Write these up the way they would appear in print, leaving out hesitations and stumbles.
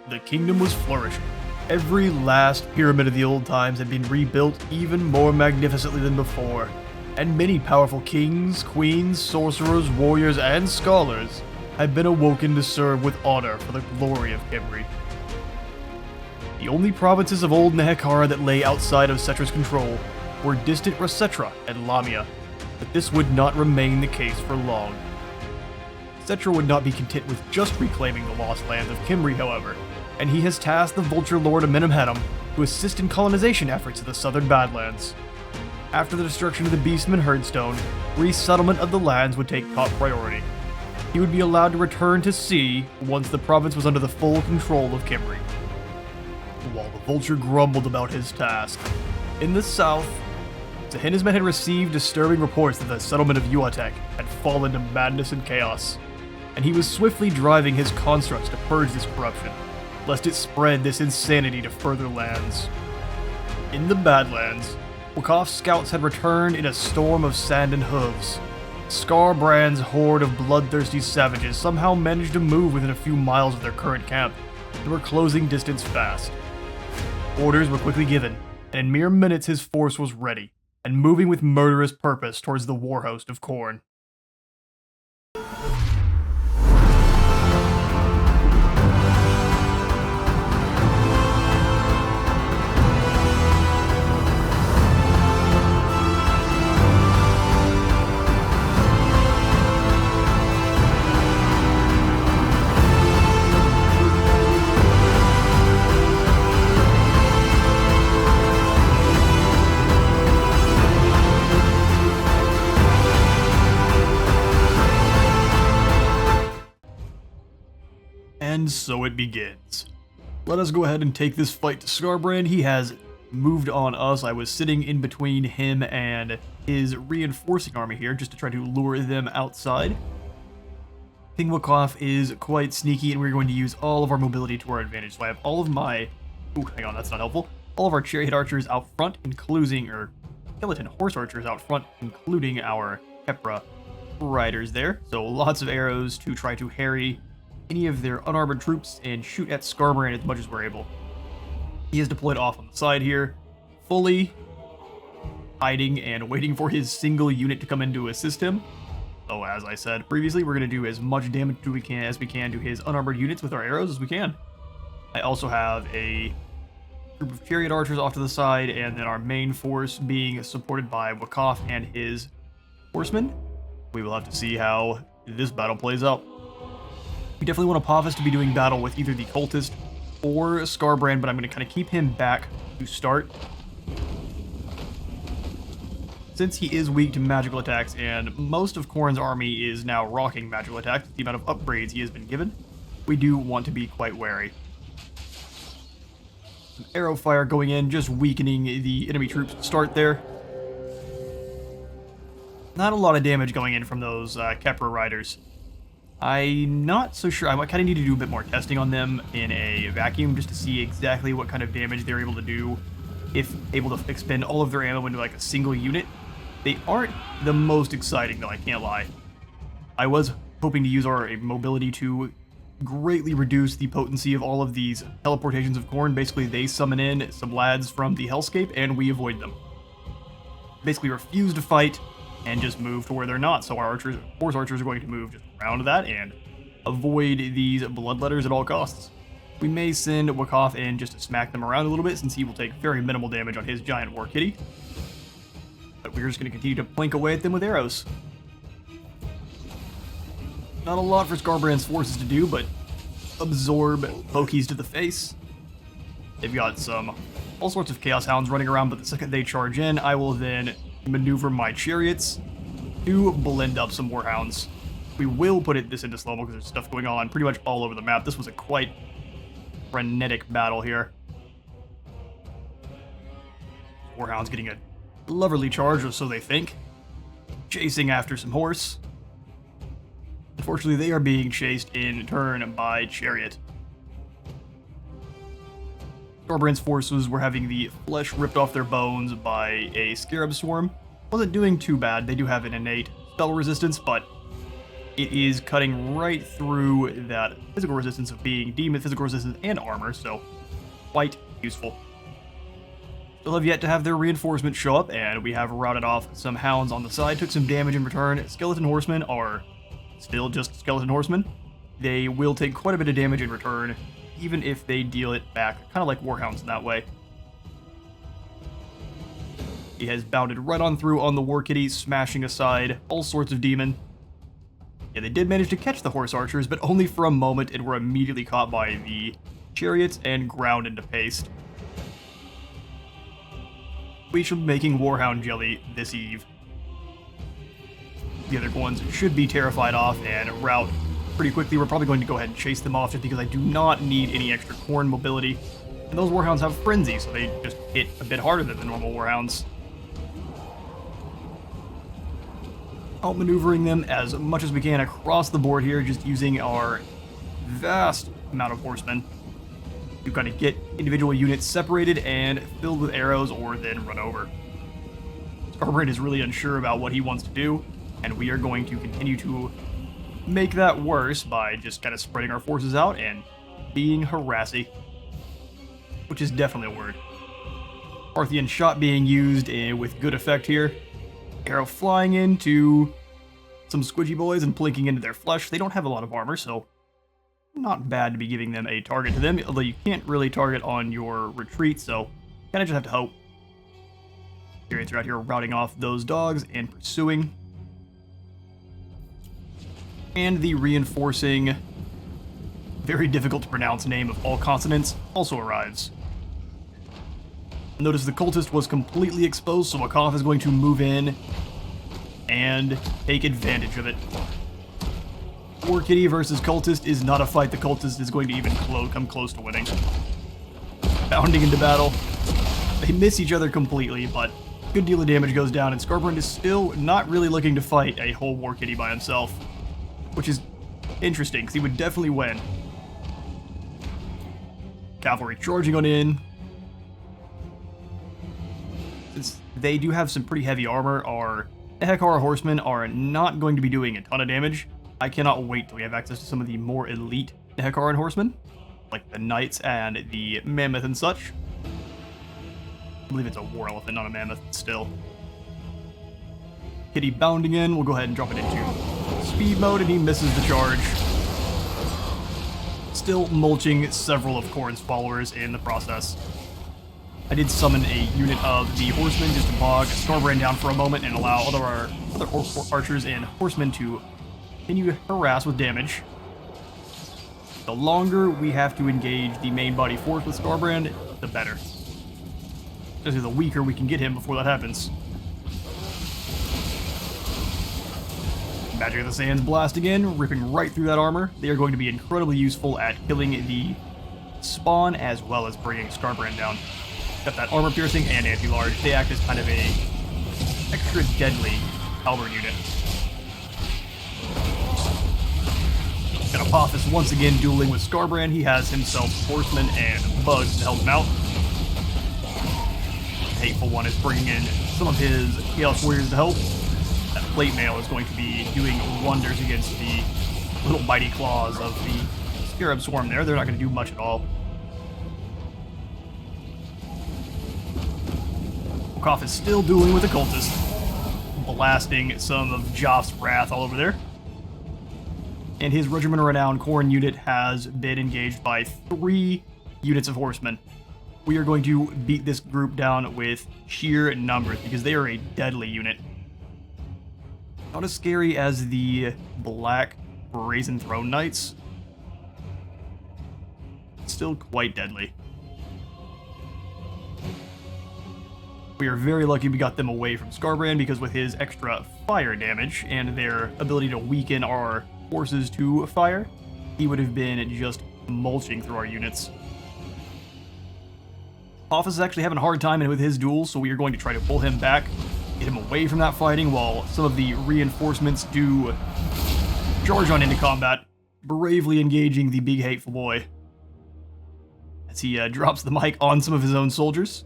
the kingdom was flourishing. Every last pyramid of the old times had been rebuilt even more magnificently than before, and many powerful kings, queens, sorcerers, warriors, and scholars had been awoken to serve with honor for the glory of Khemri. The only provinces of old Nehekara that lay outside of Settra's control were distant Settra and Lamia, but this would not remain the case for long. Settra would not be content with just reclaiming the lost lands of Khemri, however, and he has tasked the Vulture Lord Amenemhetem to assist in colonization efforts of the southern Badlands. After the destruction of the Beastman Herdstone, resettlement of the lands would take top priority. He would be allowed to return to sea once the province was under the full control of Khemri. While the Vulture grumbled about his task, in the south, Sehenesmet had received disturbing reports that the settlement of Yuatek had fallen to madness and chaos, and he was swiftly driving his constructs to purge this corruption, lest it spread this insanity to further lands. In the Badlands, Wakhaf's scouts had returned in a storm of sand and hooves. Skarbrand's horde of bloodthirsty savages somehow managed to move within a few miles of their current camp, and were closing distance fast. Orders were quickly given, and in mere minutes his force was ready, and moving with murderous purpose towards the war host of Khorne. And so it begins. Let us go ahead and take this fight to Skarbrand. He has moved on us. I was sitting in between him and his reinforcing army here just to try to lure them outside. King Wakhaf is quite sneaky, and we're going to use all of our mobility to our advantage. So I have all of my... Ooh, hang on, that's not helpful. All of our chariot archers out front, including... or skeleton horse archers out front, including our Khepra riders there. So lots of arrows to try to harry any of their unarmored troops and shoot at Skarbrand as much as we're able. He is deployed off on the side here, fully hiding and waiting for his single unit to come in to assist him. So as I said previously, we're going to do as much damage as we can to his unarmored units with our arrows as we can. I also have a group of chariot archers off to the side, and then our main force being supported by Wakhaf and his horsemen. We will have to see how this battle plays out. We definitely want Apophis to be doing battle with either the Cultist or Skarbrand, but I'm going to kind of keep him back to start, since he is weak to magical attacks, and most of Khorne's army is now rocking magical attacks with the amount of upgrades he has been given. We do want to be quite wary. Some arrow fire going in, just weakening the enemy troops to start there. Not a lot of damage going in from those Khepra riders. I'm not so sure. I kind of need to do a bit more testing on them in a vacuum just to see exactly what kind of damage they're able to do if able to expend all of their ammo into like a single unit. They aren't the most exciting though, I can't lie. I was hoping to use our mobility to greatly reduce the potency of all of these teleportations of Khorne. Basically, they summon in some lads from the Hellscape and we avoid them. Basically refuse to fight and just move to where they're not. So our horse archers are going to move just around that and avoid these bloodletters at all costs. We may send Wakhaf in just to smack them around a little bit, since he will take very minimal damage on his giant war kitty. But we're just going to continue to plink away at them with arrows. Not a lot for Skarbrand's forces to do, but absorb pokies to the face. They've got all sorts of Chaos Hounds running around, but the second they charge in, I will then maneuver my chariots to blend up some Warhounds. We will put this into slow-mo because there's stuff going on pretty much all over the map. This was a quite frenetic battle here. Warhound's getting a lovely charge, or so they think. Chasing after some horse. Unfortunately, they are being chased in turn by chariot. Skarbrand's forces were having the flesh ripped off their bones by a scarab swarm. Wasn't doing too bad. They do have an innate spell resistance, but it is cutting right through that physical resistance of being demon, physical resistance, and armor, so quite useful. Still have yet to have their reinforcements show up, and we have routed off some hounds on the side, took some damage in return. Skeleton horsemen are still just skeleton horsemen. They will take quite a bit of damage in return, even if they deal it back, kind of like warhounds in that way. He has bounded right on through on the war kitty, smashing aside all sorts of demon. Yeah, they did manage to catch the horse archers, but only for a moment, and were immediately caught by the chariots and ground into paste. We should be making Warhound jelly this eve. The other ones should be terrified off and rout pretty quickly. We're probably going to go ahead and chase them off just because I do not need any extra Khorne mobility. And those Warhounds have Frenzy, so they just hit a bit harder than the normal Warhounds. Outmaneuvering them as much as we can across the board here, just using our vast amount of horsemen. You've got to get individual units separated and filled with arrows or then run over. Starbrand is really unsure about what he wants to do, and we are going to continue to make that worse by just kind of spreading our forces out and being harassy, which is definitely a word. Parthian shot being used with good effect here. Arrow flying into some squidgy boys and plinking into their flesh. They don't have a lot of armor, so not bad to be giving them a target to them, although you can't really target on your retreat, so kind of just have to hope. Chariots are out here routing off those dogs and pursuing. And the reinforcing, very difficult to pronounce name of all consonants also arrives. Notice the cultist was completely exposed, so Wakhaf is going to move in and take advantage of it. War Kitty versus Cultist is not a fight the Cultist is going to even come close to winning. Bounding into battle. They miss each other completely, but a good deal of damage goes down, and Starbrand is still not really looking to fight a whole War Kitty by himself, which is interesting, because he would definitely win. Cavalry charging on in. Since they do have some pretty heavy armor, our Nehekara horsemen are not going to be doing a ton of damage. I cannot wait till we have access to some of the more elite Nehekaran horsemen, like the knights and the mammoth and such. I believe it's a war elephant, not a mammoth, still. Kitty bounding in, we'll go ahead and drop it into speed mode, and he misses the charge. Still mulching several of Khorne's followers in the process. I did summon a unit of the horsemen just to bog Starbrand down for a moment and allow all of our other archers and horsemen to continue to harass with damage. The longer we have to engage the main body force with Starbrand, the better. Especially the weaker we can get him before that happens. Magic of the Sands blasting in, ripping right through that armor. They are going to be incredibly useful at killing the spawn as well as bringing Starbrand down. Got that armor piercing and anti-large. They act as kind of a extra deadly halberd unit. Apophis once again dueling with Starbrand. He has himself horsemen and bugs to help him out. The Hateful One is bringing in some of his Chaos Warriors to help. That plate mail is going to be doing wonders against the little mighty claws of the Scarab Swarm there. They're not going to do much at all. Wakhaf is still dueling with the Cultist, blasting some of Joff's wrath all over there. And his Regiment of Renown Khorne unit has been engaged by 3 units of horsemen. We are going to beat this group down with sheer numbers because they are a deadly unit. Not as scary as the Black Brazen Throne Knights. Still quite deadly. We are very lucky we got them away from Starbrand because with his extra fire damage and their ability to weaken our forces to fire, he would have been just mulching through our units. Office is actually having a hard time with his duels, so we are going to try to pull him back, get him away from that fighting while some of the reinforcements do charge on into combat, bravely engaging the big hateful boy. As he drops the mic on some of his own soldiers,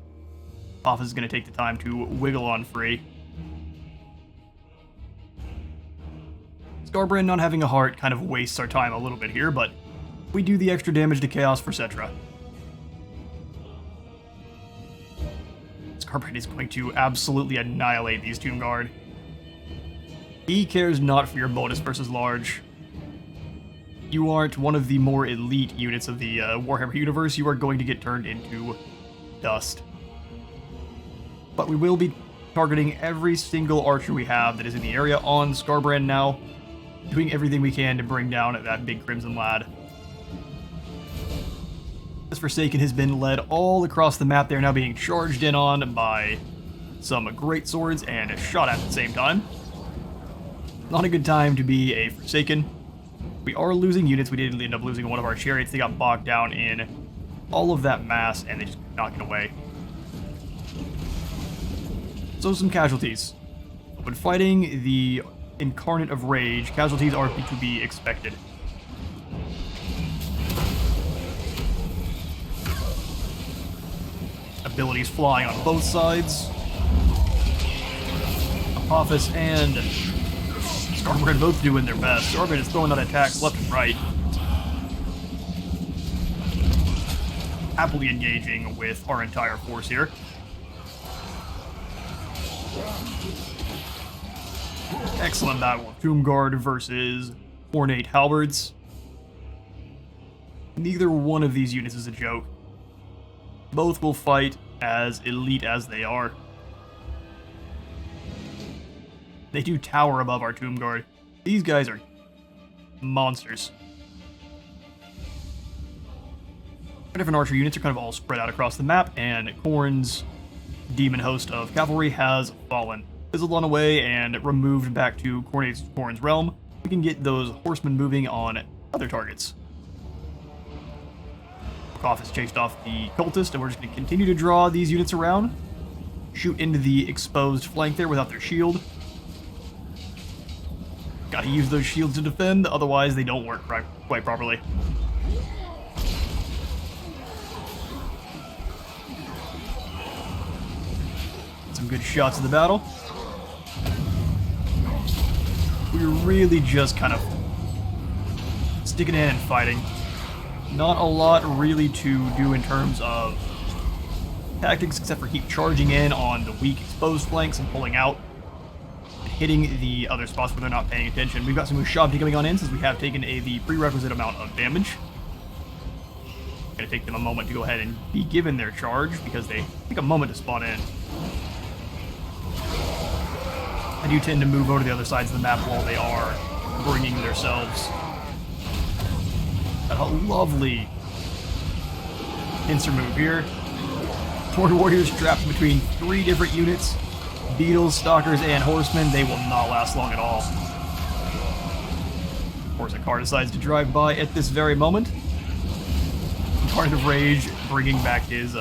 Office is going to take the time to wiggle on free. Scarbrand not having a heart kind of wastes our time a little bit here, but we do the extra damage to Chaos for Settra. Scarbrand is going to absolutely annihilate these Tomb Guard. He cares not for your bonus versus large. You aren't one of the more elite units of the Warhammer universe, you are going to get turned into dust. But we will be targeting every single archer we have that is in the area on Scarbrand now, doing everything we can to bring down that big Crimson Lad. This Forsaken has been led all across the map. They're now being charged in on by some great swords and shot at the same time. Not a good time to be a Forsaken. We are losing units. We did end up losing one of our chariots. They got bogged down in all of that mass and they just knocked it away. So some casualties. When fighting the Incarnate of Rage, casualties are to be expected. Abilities flying on both sides. Apophis and Scarbrand both doing their best. Scarbrand is throwing out attacks left and right. Happily engaging with our entire force here. Excellent battle of Tomb Guard versus Ornate Halberds. Neither one of these units is a joke. Both will fight as elite as they are. They do tower above our Tomb Guard. These guys are monsters. Our different archer units are kind of all spread out across the map, and Khorne's demon host of cavalry has fallen. Fizzled on away and removed back to Khorne's realm. We can get those horsemen moving on other targets. Wakhaf has chased off the cultist, and we're just going to continue to draw these units around. Shoot into the exposed flank there without their shield. Gotta use those shields to defend, otherwise they don't work quite properly. Some good shots in the battle. We're really just kind of sticking in and fighting. Not a lot really to do in terms of tactics, except for keep charging in on the weak exposed flanks and pulling out. And hitting the other spots where they're not paying attention. We've got some Ushabti coming on in since we have taken the prerequisite amount of damage. Gonna take them a moment to go ahead and be given their charge because they take a moment to spawn in. I do tend to move over to the other sides of the map while they are bringing themselves. A lovely pincer move here. Horde warriors trapped between 3 different units. Beetles, stalkers, and horsemen. They will not last long at all. Of course, a car decides to drive by at this very moment. Incarnate of Rage bringing back his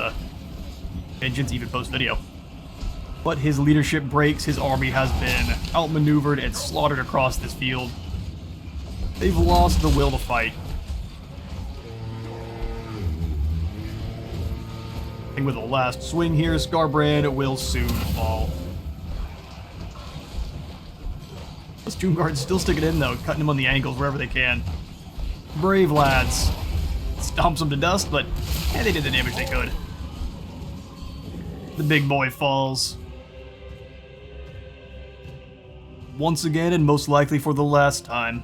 vengeance even post-video. But his leadership breaks. His army has been outmaneuvered and slaughtered across this field. They've lost the will to fight. And with the last swing here, Scarbrand will soon fall. Those Tomb Guards still sticking in though, cutting him on the angles wherever they can. Brave lads. Stomps them to dust, but they did the damage they could. The big boy falls. Once again, and most likely for the last time.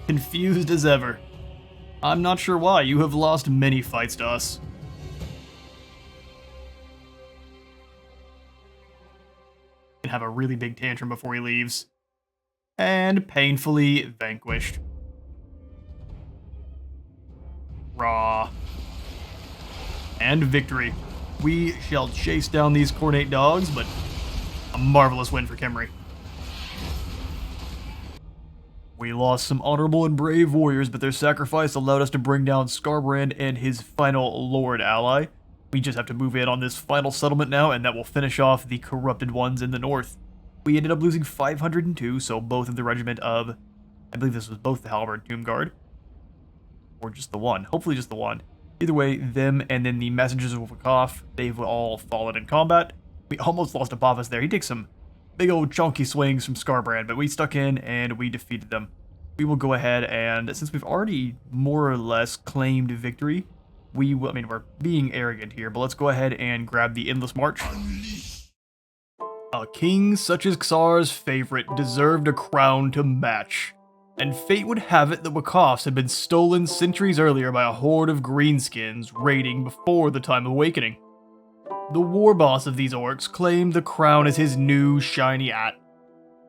Confused as ever. I'm not sure why. You have lost many fights to us. And have a really big tantrum before he leaves. And painfully vanquished. Raw. And victory. We shall chase down these Khornate dogs, but a marvelous win for Khemri. We lost some honorable and brave warriors, but their sacrifice allowed us to bring down Scarbrand and his final Lord ally. We just have to move in on this final settlement now, and that will finish off the corrupted ones in the north. We ended up losing 502, so both of the regiment of... I believe this was both the Halberd Tomb Guard. Or just the one. Hopefully just the one. Either way, them and then the Messengers of Wakhaf, they've all fallen in combat. We almost lost Apophis there. He takes some big old chunky swings from Scarbrand, but we stuck in and we defeated them. We will go ahead and, since we've already more or less claimed victory, we will, I mean, we're being arrogant here, but let's go ahead and grab the Endless March. A king such as Xar's favorite deserved a crown to match, and fate would have it that Wakhafs had been stolen centuries earlier by a horde of greenskins raiding before the Time of Awakening. The war boss of these orcs claimed the crown as his new shiny at,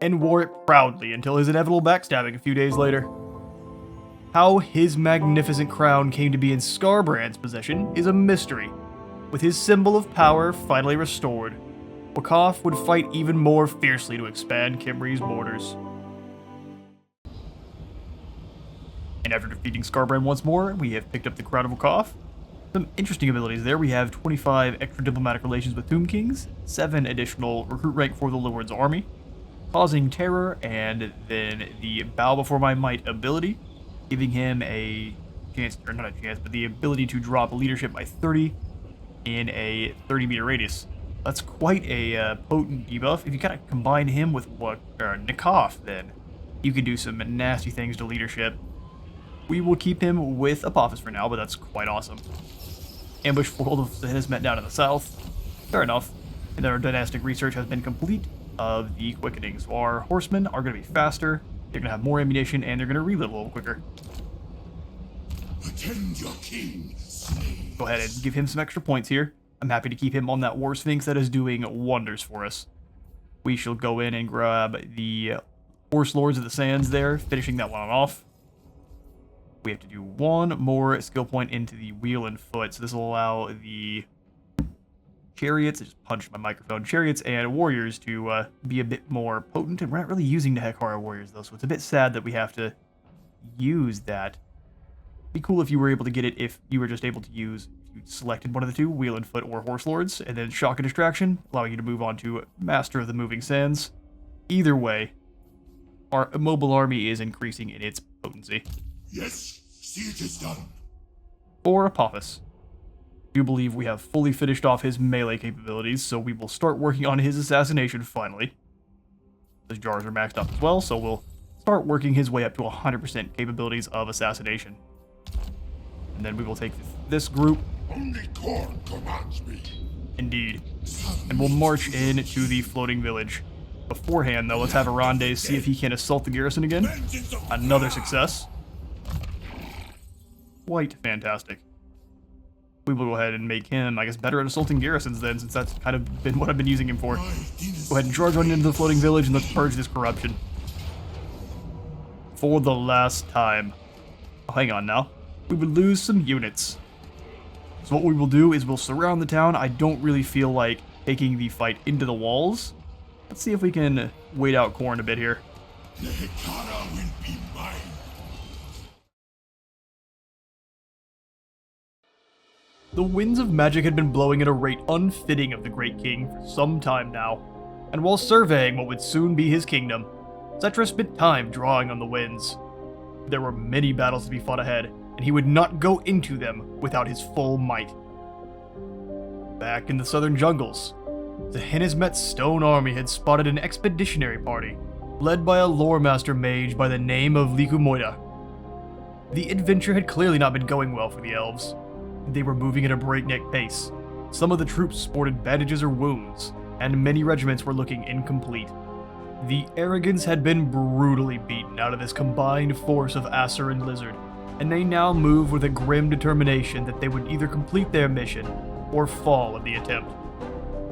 and wore it proudly until his inevitable backstabbing a few days later. How his magnificent crown came to be in Scarbrand's possession is a mystery. With his symbol of power finally restored, Wakhaf would fight even more fiercely to expand Khemri's borders. And after defeating Scarbrand once more, we have picked up the Crown of Wakhaf. Some interesting abilities there. We have 25 extra diplomatic relations with Tomb Kings, 7 additional recruit rank for the Lord's army, causing terror, and then the Bow Before My Might ability, giving him a chance, or not a chance, but the ability to drop leadership by 30 in a 30-meter radius. That's quite a potent debuff. If you kind of combine him with Nekaph, then you can do some nasty things to leadership. We will keep him with Apophis for now, but that's quite awesome. Ambush fold of Sehenesmet down in the south. Fair enough. And our dynastic research has been complete of the quickening. So our horsemen are going to be faster, they're going to have more ammunition, and they're going to reload a little quicker. Attend your king, Go ahead and give him some extra points here. I'm happy to keep him on that War Sphinx that is doing wonders for us. We shall go in and grab the Horse Lords of the Sands there, finishing that one off. We have to do one more skill point into the Wheel and Foot, so this will allow the Chariots, I just punched my microphone, Chariots and Warriors to be a bit more potent, and we're not really using the Hekhara Warriors though, so it's a bit sad that we have to use that. It'd be cool if you were able to get it if you were just able to use, if you selected one of the two, Wheel and Foot or Horse Lords, and then Shock and Distraction, allowing you to move on to Master of the Moving Sands. Either way, our immobile army is increasing in its potency. Yes, siege is done. For Apophis, I do believe we have fully finished off his melee capabilities, so we will start working on his assassination finally. His jars are maxed up as well, so we'll start working his way up to 100% capabilities of assassination. And then we will take this group. Only Khorne commands me. Indeed. And we'll march in to the floating village. Beforehand, though, let's have Aronde see if he can assault the garrison again. Another success. Quite fantastic. We will go ahead and make him, I guess, better at assaulting garrisons then, since that's kind of been what I've been using him for. Go ahead and charge on into the floating village and let's purge this corruption. For the last time. Oh, hang on now. We would lose some units. So what we will do is we'll surround the town. I don't really feel like taking the fight into the walls. Let's see if we can wait out Khorne a bit here. The Hekhara will be mine. The winds of magic had been blowing at a rate unfitting of the Great King for some time now, and while surveying what would soon be his kingdom, Settra spent time drawing on the winds. There were many battles to be fought ahead, and he would not go into them without his full might. Back in the southern jungles, Sehenesmet's stone army had spotted an expeditionary party, led by a lore master mage by the name of Likumoida. The adventure had clearly not been going well for the elves. They were moving at a breakneck pace. Some of the troops sported bandages or wounds, and many regiments were looking incomplete. The Arrogants had been brutally beaten out of this combined force of Asur and Lizard, and they now moved with a grim determination that they would either complete their mission or fall in the attempt.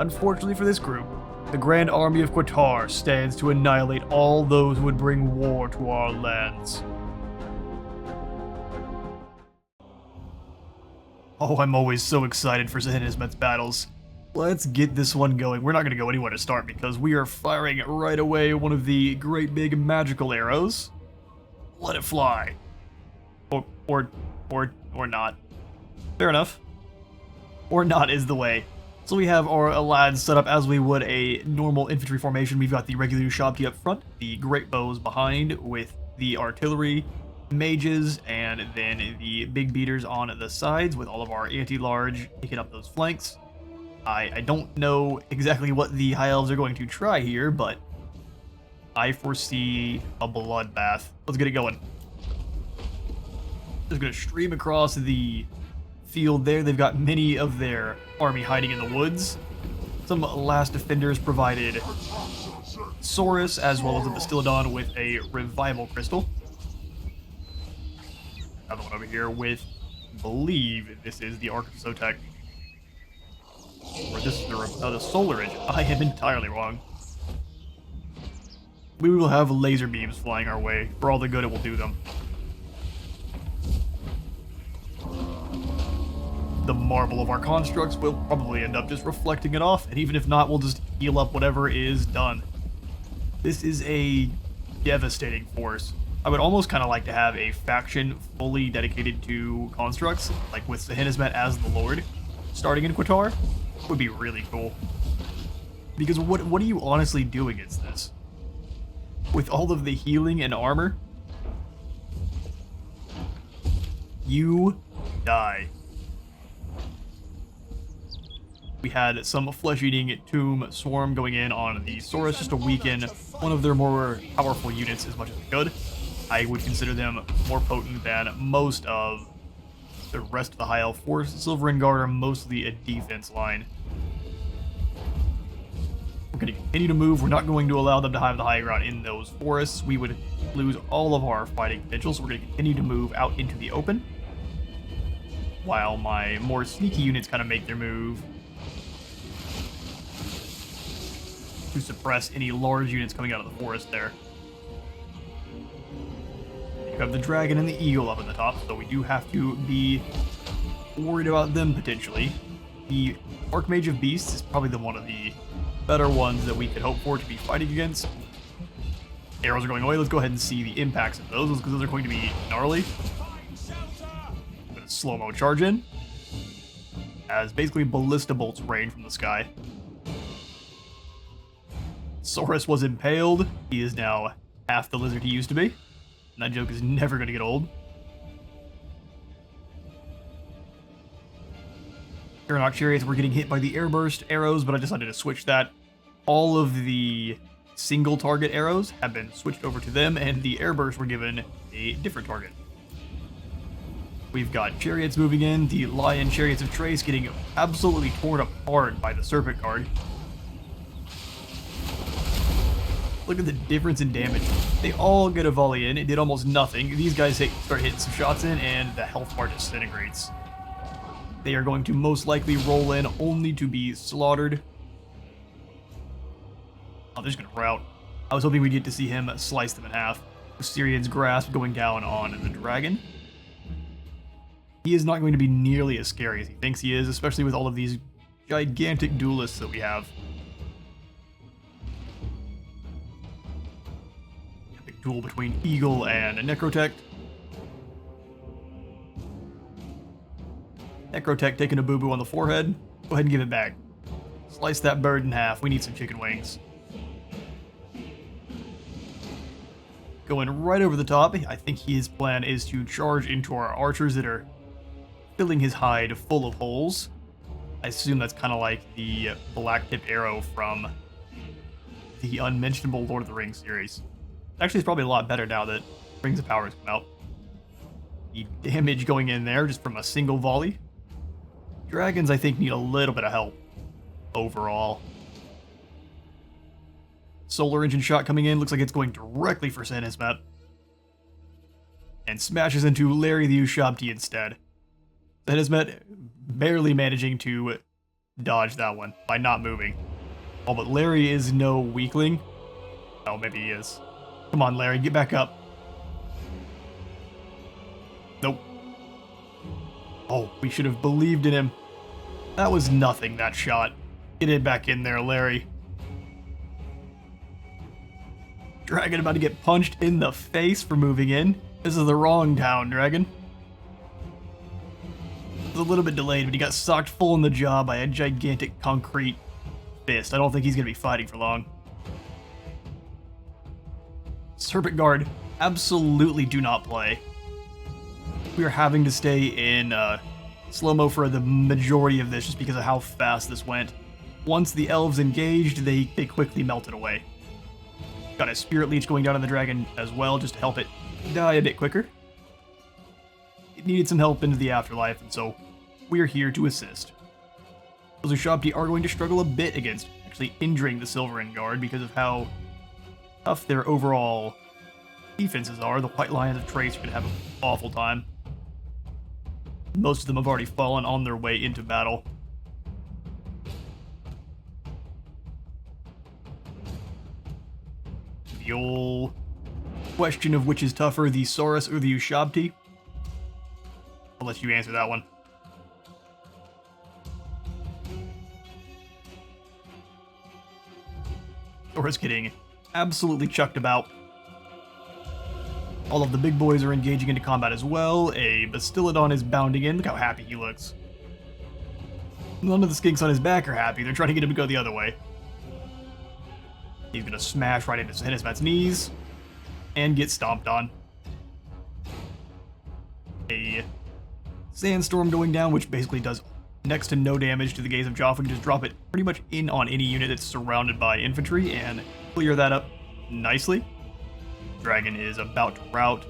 Unfortunately for this group, the Grand Army of Qatar stands to annihilate all those who would bring war to our lands. Oh, I'm always so excited for Sehenesmet's battles. Let's get this one going. We're not going to go anywhere to start because we are firing right away one of the great big magical arrows. Let it fly. Or not. Fair enough. Or not is the way. So we have our lads set up as we would a normal infantry formation. We've got the regular Shabti up front, the great bows behind with the artillery, mages, and then the big beaters on the sides with all of our anti-large picking up those flanks. I don't know exactly what the High Elves are going to try here, but I foresee a bloodbath. Let's get it going. Just gonna stream across the field there. They've got many of their army hiding in the woods. Some last defenders provided Saurus as well as a Bastiladon with a revival crystal. Another one over here with, I believe this is the Ark of Sotek. Or this is the Solar Edge. I am entirely wrong. We will have laser beams flying our way for all the good it will do them. The marble of our constructs will probably end up just reflecting it off, and even if not, we'll just heal up whatever is done. This is a devastating force. I would almost kind of like to have a faction fully dedicated to constructs, like with Sehenesmet as the Lord, starting in Qatar. Would be really cool. Because what do you honestly do against this? With all of the healing and armor, you die. We had some flesh-eating tomb swarm going in on the Saurus just to weaken one of their more powerful units as much as we could. I would consider them more potent than most of the rest of the High Elf force. Silver and Guard are mostly a defense line. We're going to continue to move. We're not going to allow them to have the high ground in those forests. We would lose all of our fighting potential, so we're going to continue to move out into the open, while my more sneaky units kind of make their move to suppress any large units coming out of the forest there. You have the dragon and the eagle up at the top, so we do have to be worried about them potentially. The Archmage of Beasts is probably one of the better ones that we could hope for to be fighting against. Arrows are going away. Let's go ahead and see the impacts of those, because those are going to be gnarly. I'm going to slow-mo charge in, as basically ballista bolts rain from the sky. Saurus was impaled. He is now half the lizard he used to be. And that joke is never going to get old. Aeronautic chariots were getting hit by the airburst arrows, but I decided to switch that. All of the single target arrows have been switched over to them, and the airbursts were given a different target. We've got chariots moving in, the lion chariots of Trace getting absolutely torn apart by the serpent guard. Look at the difference in damage. They all get a volley in. It did almost nothing. These guys start hitting some shots in, and the health bar disintegrates. They are going to most likely roll in only to be slaughtered. Oh, they're just going to rout. I was hoping we'd get to see him slice them in half. Assyrian's grasp going down on the dragon. He is not going to be nearly as scary as he thinks he is, especially with all of these gigantic duelists that we have. Duel between Eagle and Necrotech. Necrotech taking a boo-boo on the forehead. Go ahead and give it back. Slice that bird in half. We need some chicken wings. Going right over the top. I think his plan is to charge into our archers that are filling his hide full of holes. I assume that's kind of like the black-tipped arrow from the unmentionable Lord of the Rings series. Actually, it's probably a lot better now that Rings of Power has come out. The damage going in there just from a single volley. Dragons, I think, need a little bit of help overall. Solar engine shot coming in. Looks like it's going directly for Sehenesmet. And smashes into Larry the Ushabti instead. Sehenesmet barely managing to dodge that one by not moving. Oh, but Larry is no weakling. Oh, maybe he is. Come on, Larry, get back up. Nope. Oh, we should have believed in him. That was nothing, that shot. Get it back in there, Larry. Dragon about to get punched in the face for moving in. This is the wrong town, Dragon. It was a little bit delayed, but he got socked full in the jaw by a gigantic concrete fist. I don't think he's going to be fighting for long. Serpent Guard, absolutely do not play. We are having to stay in slow-mo for the majority of this just because of how fast this went. Once the elves engaged, they quickly melted away. Got a Spirit Leech going down on the dragon as well, just to help it die a bit quicker. It needed some help into the afterlife, and so we're here to assist. Those Ushabti are going to struggle a bit against actually injuring the Silverin Guard because of how tough their overall defenses are. The White Lions of Trace are going to have an awful time. Most of them have already fallen on their way into battle. The old question of which is tougher, the Saurus or the Ushabti? I'll let you answer that one. Saurus getting absolutely chucked about. All of the big boys are engaging into combat as well. A Bastiladon is bounding in. Look how happy he looks. None of the skinks on his back are happy. They're trying to get him to go the other way. He's going to smash right into Sehenesmet's knees and get stomped on. A Sandstorm going down, which basically does next to no damage to the Gaze of Jaffa. You can just drop it pretty much in on any unit that's surrounded by infantry and clear that up nicely. Dragon is about to rout.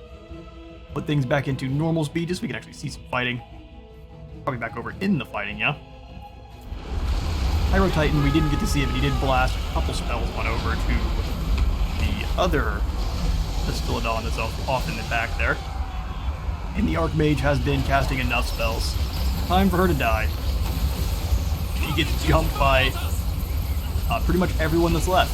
Put things back into normal speed just so we can actually see some fighting. Probably back over in the fighting, yeah? Pyro Titan, we didn't get to see him, but he did blast a couple spells on over to the other Bastiladon that's off in the back there. And the Archmage has been casting enough spells. Time for her to die. She gets jumped by pretty much everyone that's left.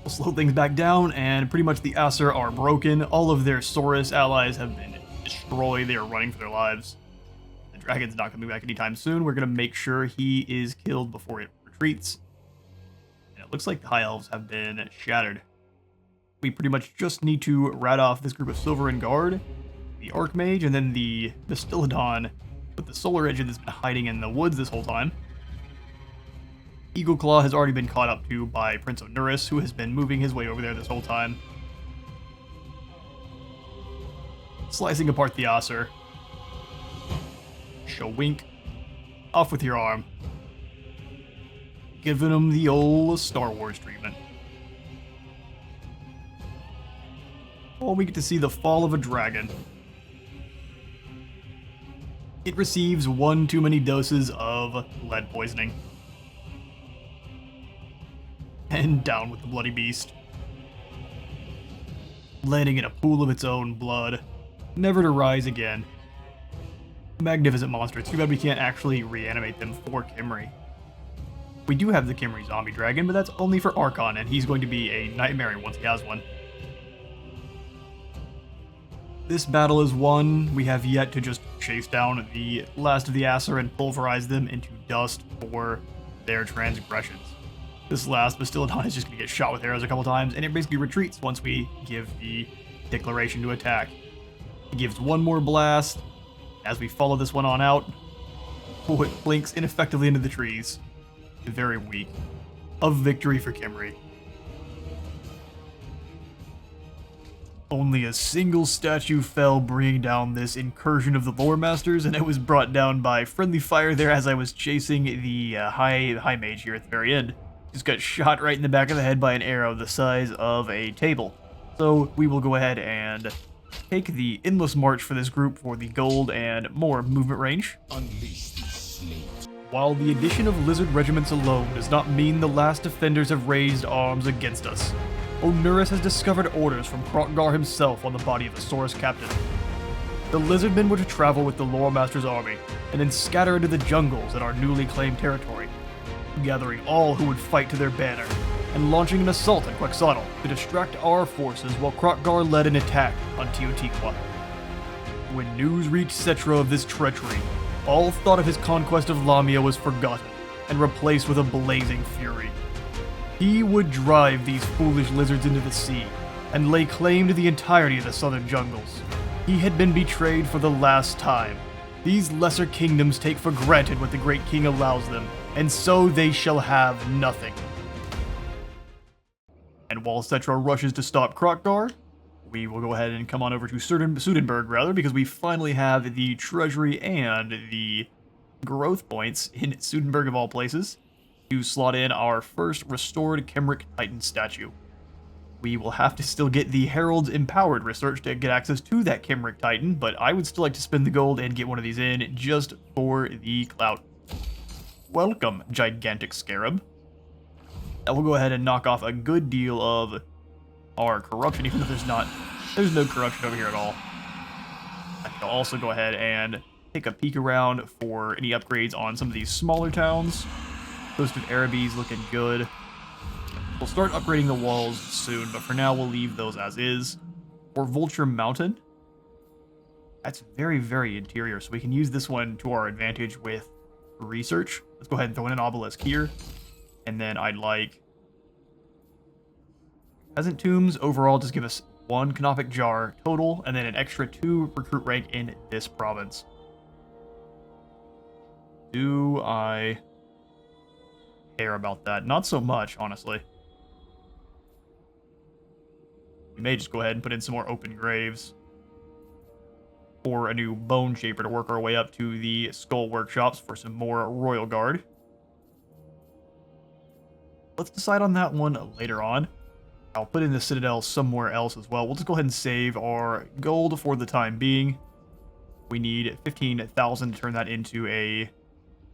We'll slow things back down, and pretty much the Asur are broken. All of their Saurus allies have been destroyed. They are running for their lives. The dragon's not coming back anytime soon. We're going to make sure he is killed before it retreats. And it looks like the High Elves have been shattered. We pretty much just need to rat off this group of Silverin Guard, the Archmage, and then the Bastiladon with the Solar Engine that's been hiding in the woods this whole time. Eagle Claw has already been caught up to by Prince Onuris, who has been moving his way over there this whole time. Slicing apart the Asur. Showink. Off with your arm. Giving him the old Star Wars treatment. Oh, we get to see the fall of a dragon. It receives one too many doses of lead poisoning. And down with the bloody beast. Landing in a pool of its own blood, never to rise again. Magnificent monster. It's too bad we can't actually reanimate them for Khemri. We do have the Khemri zombie dragon, but that's only for Archon, and he's going to be a nightmare once he has one. This battle is won. We have yet to just chase down the last of the Asur and pulverize them into dust for their transgressions. This last Bastiladon is just going to get shot with arrows a couple times, and it basically retreats once we give the declaration to attack. It gives one more blast. As we follow this one on out, oh, it blinks ineffectively into the trees. Very weak. A victory for Khemri. Only a single statue fell, bringing down this incursion of the Lore Masters, and it was brought down by friendly fire there as I was chasing the high mage here at the very end. Just got shot right in the back of the head by an arrow the size of a table. So we will go ahead and take the Endless March for this group for the gold and more movement range. Unleash the slate. While the addition of lizard regiments alone does not mean the last defenders have raised arms against us, Onuris has discovered orders from Kroxigor himself on the body of a Saurus captain. The lizardmen were to travel with the Lore Master's army, and then scatter into the jungles in our newly claimed territory, gathering all who would fight to their banner, and launching an assault on Quetzalcoatl to distract our forces while Kroxigor led an attack on Teotihuacan. When news reached Settra of this treachery, all thought of his conquest of Lamia was forgotten, and replaced with a blazing fury. He would drive these foolish lizards into the sea, and lay claim to the entirety of the southern jungles. He had been betrayed for the last time. These lesser kingdoms take for granted what the great king allows them, and so they shall have nothing. And while Settra rushes to stop Kroxigor, we will go ahead and come on over to Sudenburg, because we finally have the treasury and the growth points in Sudenburg of all places. to slot in our first restored Khemri Titan statue. We will have to still get the Herald's Empowered research to get access to that Khemri Titan, but I would still like to spend the gold and get one of these in just for the clout. Welcome, gigantic scarab. That will go ahead and knock off a good deal of our corruption, even if there's no corruption over here at all. I can also go ahead and take a peek around for any upgrades on some of these smaller towns. Coast of Araby's looking good. We'll start upgrading the walls soon, but for now we'll leave those as is. For Vulture Mountain, that's very, very interior, so we can use this one to our advantage with research. Let's go ahead and throw in an obelisk here. And then I'd like Peasant Tombs overall, just give us 1 Canophic Jar total, and then an extra 2 recruit rank in this province. Do I care about that? Not so much, honestly. We may just go ahead and put in some more open graves. Or a new Bone Shaper to work our way up to the Skull Workshops for some more Royal Guard. Let's decide on that one later on. I'll put in the Citadel somewhere else as well. We'll just go ahead and save our gold for the time being. We need 15,000 to turn that into a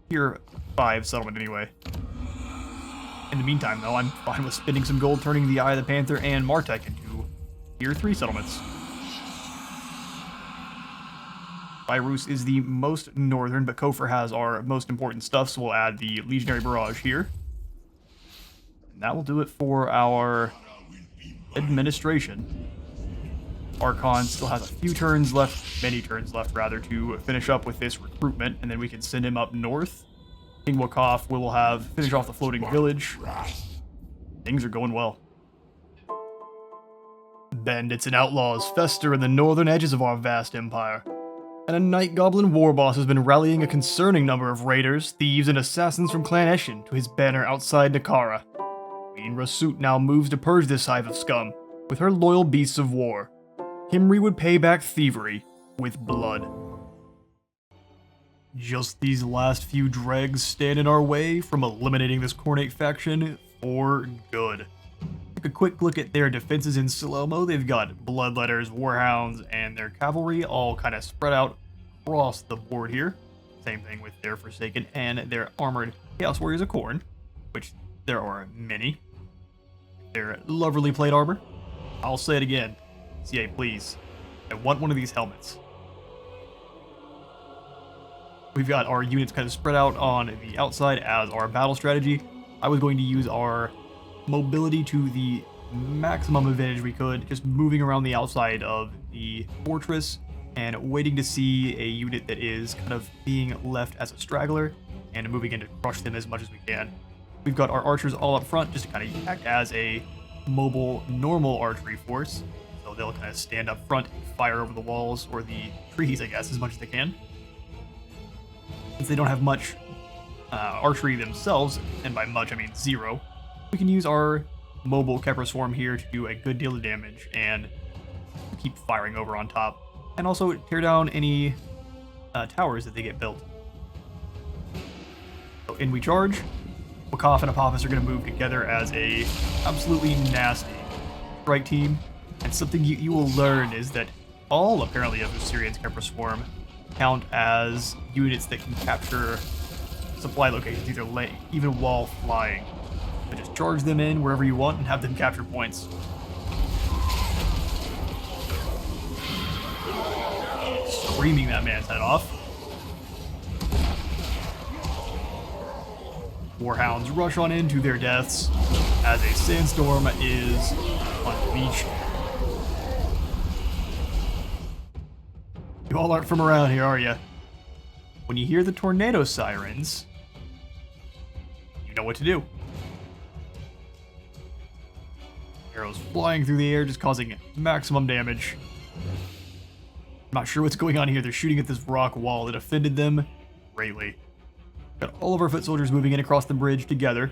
Tier 5 settlement anyway. In the meantime, though, I'm fine with spending some gold, turning the Eye of the Panther and Martek into Tier 3 settlements. Beirut is the most northern, but Kofar has our most important stuff, so we'll add the Legionary Barrage here. And that will do it for our administration. Archon still has a few turns left, many turns left rather, to finish up with this recruitment, and then we can send him up north. King Wakhaf will have finish off the floating village. Things are going well. Bandits and outlaws fester in the northern edges of our vast empire, and a Night Goblin war boss has been rallying a concerning number of raiders, thieves, and assassins from Clan Eshin to his banner outside Nakara. Queen Rasut now moves to purge this hive of scum with her loyal beasts of war. Khemri would pay back thievery with blood. Just these last few dregs stand in our way from eliminating this Khornate faction for good. Take a quick look at their defenses in slow-mo. They've got Bloodletters, Warhounds, and their cavalry all kind of spread out across the board here. Same thing with their Forsaken and their Armored Chaos Warriors of Khorne, which there are many. Their lovely plate armor. I'll say it again. CA, please. I want one of these helmets. We've got our units kind of spread out on the outside as our battle strategy. I was going to use our mobility to the maximum advantage we could, just moving around the outside of the fortress and waiting to see a unit that is kind of being left as a straggler and moving in to crush them as much as we can. We've got our archers all up front just to kind of act as a mobile, normal archery force. So they'll kind of stand up front and fire over the walls or the trees, I guess, as much as they can. Since they don't have much archery themselves, and by much I mean 0, we can use our mobile Kepler Swarm here to do a good deal of damage and keep firing over on top. And also tear down any towers that they get built. So in we charge. Wakhaf and Apophis are going to move together as a absolutely nasty strike team. And something you will learn is that all, apparently, of Assyrian's Kepler Swarm count as units that can capture supply locations, even while flying. So just charge them in wherever you want and have them capture points. Screaming that man's head off. Warhounds rush on into their deaths as a sandstorm is unleashed. You all aren't from around here, are you? When you hear the tornado sirens, you know what to do. Arrows flying through the air, just causing maximum damage. I'm not sure what's going on here. They're shooting at this rock wall that offended them greatly. Got all of our foot soldiers moving in across the bridge together,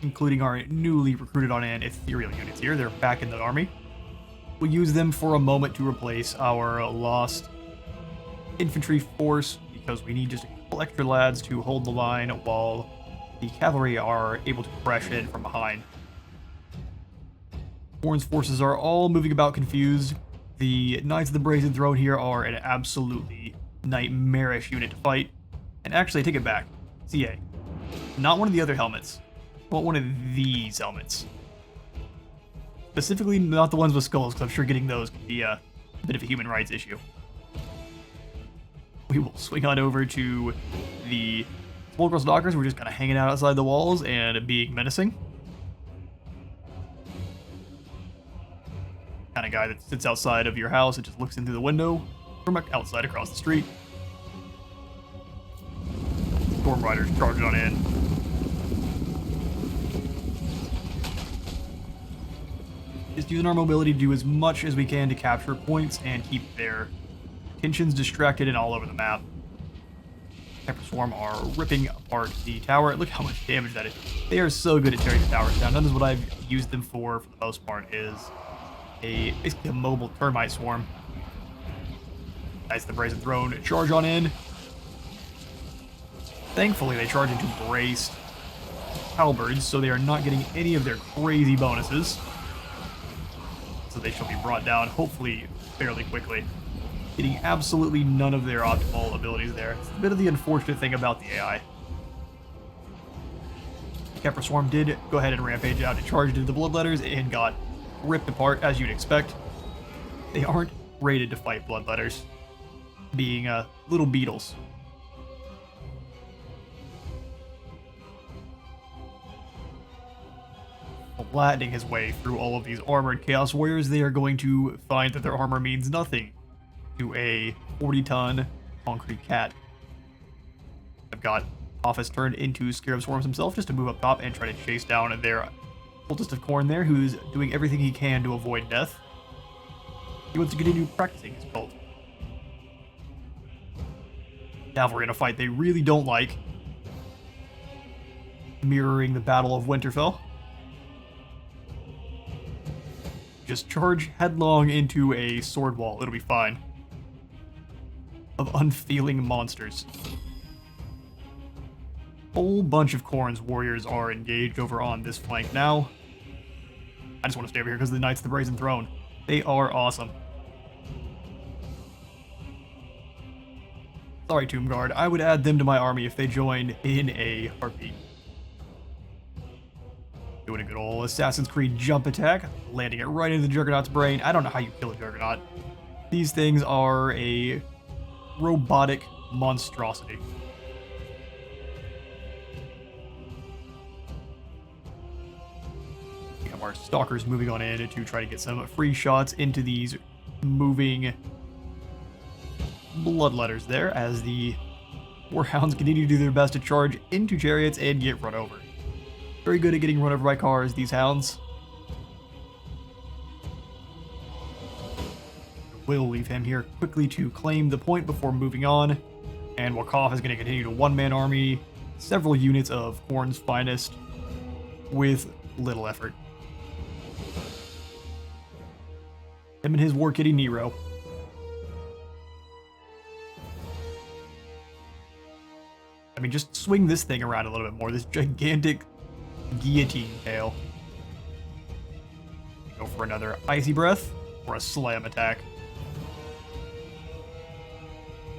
including our newly recruited on an ethereal units here. They're back in the army. We'll use them for a moment to replace our lost infantry force because we need just a couple extra lads to hold the line while the cavalry are able to crash in from behind. Khorne's forces are all moving about confused. The Knights of the Brazen Throne here are an absolutely nightmarish unit to fight. And actually, I take it back. CA. Not one of the other helmets. I want one of these helmets. Specifically, not the ones with skulls, because I'm sure getting those could be a bit of a human rights issue. We will swing on over to the Sepulchral Stalkers. We're just kind of hanging out outside the walls and being menacing. Kind of guy that sits outside of your house and just looks in through the window from outside across the street. Storm Riders charging on in. Just using our mobility to do as much as we can to capture points and keep their attentions distracted and all over the map. Hyper Swarm are ripping apart the tower. Look how much damage that is. They are so good at tearing the towers down. That is what I've used them for the most part, is basically a mobile termite swarm. Knights of the Brazen Throne charge on in. Thankfully, they charge into braced halberds, so they are not getting any of their crazy bonuses. So they shall be brought down, hopefully, fairly quickly. Getting absolutely none of their optimal abilities there. It's a bit of the unfortunate thing about the AI. Khemri Swarm did go ahead and rampage out and charged into the Bloodletters and got ripped apart, as you'd expect. They aren't rated to fight Bloodletters, being little beetles. Flattening his way through all of these armored Chaos Warriors, they are going to find that their armor means nothing to a 40-ton concrete cat. I've got Office turned into Scarab Swarms himself just to move up top and try to chase down their cultist of Khorne there, who's doing everything he can to avoid death. He wants to continue practicing his cult. Cavalry in a fight they really don't like, mirroring the Battle of Winterfell. Just charge headlong into a sword wall. It'll be fine. Of unfeeling monsters. Whole bunch of Khorne's warriors are engaged over on this flank now. I just want to stay over here because of the Knights of the Brazen Throne. They are awesome. Sorry, Tomb Guard. I would add them to my army if they joined in a heartbeat. Doing a good old Assassin's Creed jump attack, landing it right into the Juggernaut's brain. I don't know how you kill a Juggernaut. These things are a robotic monstrosity. We have our Stalkers moving on in to try to get some free shots into these moving Bloodletters there, as the Warhounds continue to do their best to charge into chariots and get run over. Very good at getting run over by cars, these hounds. We'll leave him here quickly to claim the point before moving on. And Wakhaf is going to continue to one-man army several units of Khorne's finest with little effort. Him and his war kitty Nero. I mean, just swing this thing around a little bit more. This gigantic guillotine tail. Go for another Icy Breath or a Slam attack.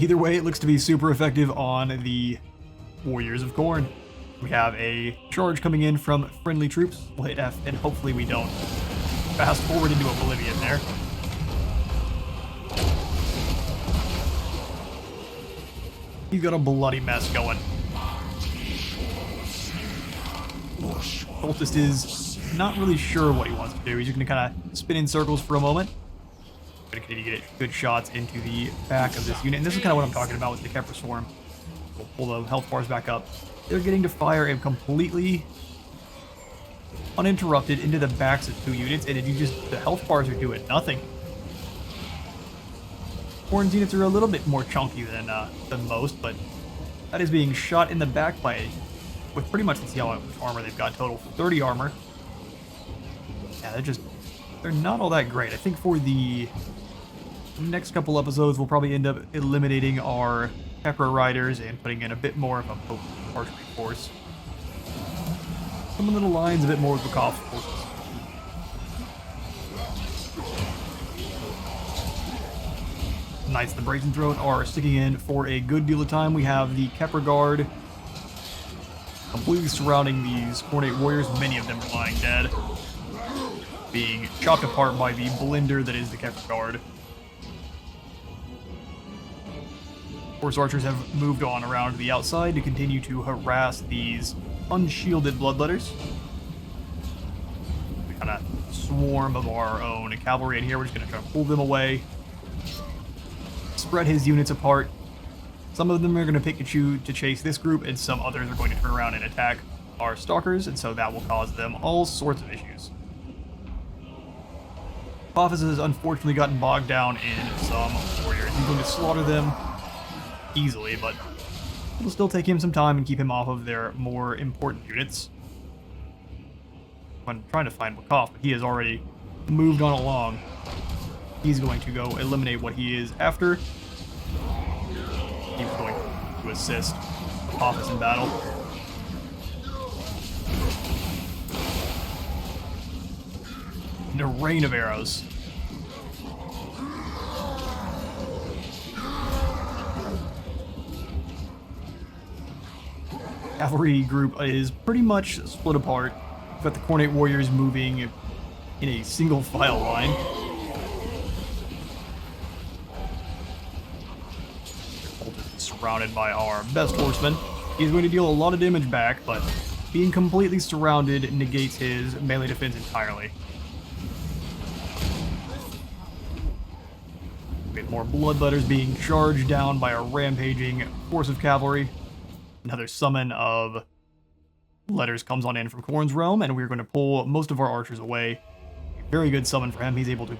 Either way, it looks to be super effective on the Warriors of Khorne. We have a charge coming in from friendly troops. We'll hit F, and hopefully we don't fast forward into oblivion there. He's got a bloody mess going. Cultist is not really sure what he wants to do. He's just going to kind of spin in circles for a moment. Going to continue to get good shots into the back of this unit. And this is kind of what I'm talking about with the Khemri Swarm. We'll pull the health bars back up. They're getting to fire him completely uninterrupted into the backs of two units. And the health bars are doing nothing. Khorne's units are a little bit more chunky than most, but that is being shot in the back by, with pretty much, let's see how much armor they've got total. 30 armor. Yeah, they're not all that great. I think for the next couple episodes, we'll probably end up eliminating our Pepper Riders and putting in a bit more of a potent archery force. Someone that aligns a bit more with Wakhaf's forces. Knights of the Brazen Throat are sticking in for a good deal of time. We have the Kepler Guard completely surrounding these Khorne warriors. Many of them are lying dead, being chopped apart by the blender that is the Kepler Guard. Horse archers have moved on around to the outside to continue to harass these unshielded bloodletters. We kind of swarm of our own cavalry in here. We're just going to try to pull them away. Spread his units apart. Some of them are going to pick and choose to chase this group, and some others are going to turn around and attack our stalkers, and so that will cause them all sorts of issues. Wakhaf has unfortunately gotten bogged down in some warriors. He's going to slaughter them easily, but it'll still take him some time and keep him off of their more important units. I'm trying to find Wakhaf, but he has already moved on along. He's going to go eliminate what he is after. He's going to assist Wakhaf in battle. And a rain of arrows. Cavalry group is pretty much split apart. We've got the Khorne warriors moving in a single file line. Surrounded by our best horseman. He's going to deal a lot of damage back, but being completely surrounded negates his melee defense entirely. We have more bloodletters being charged down by a rampaging force of cavalry. Another summon of letters comes on in from Khorne's realm, and we're going to pull most of our archers away. A very good summon for him. He's able to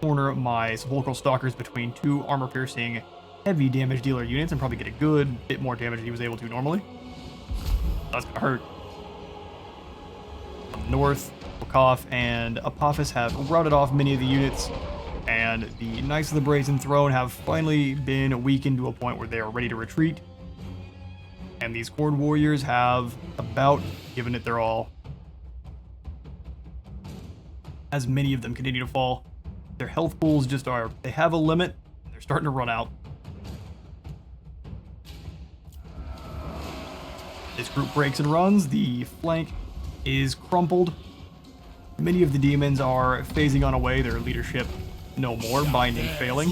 corner my sepulchral stalkers between two armor-piercing heavy damage dealer units and probably get a good bit more damage than he was able to normally. That's gonna hurt. From the north, Wakhaf and Apophis have routed off many of the units, and the Knights of the Brazen Throne have finally been weakened to a point where they are ready to retreat. And these Khorne warriors have about given it their all. As many of them continue to fall, their health pools just are, they have a limit, and they're starting to run out. This group breaks and runs. The flank is crumpled. Many of the demons are phasing on away. Their leadership no more. Binding failing.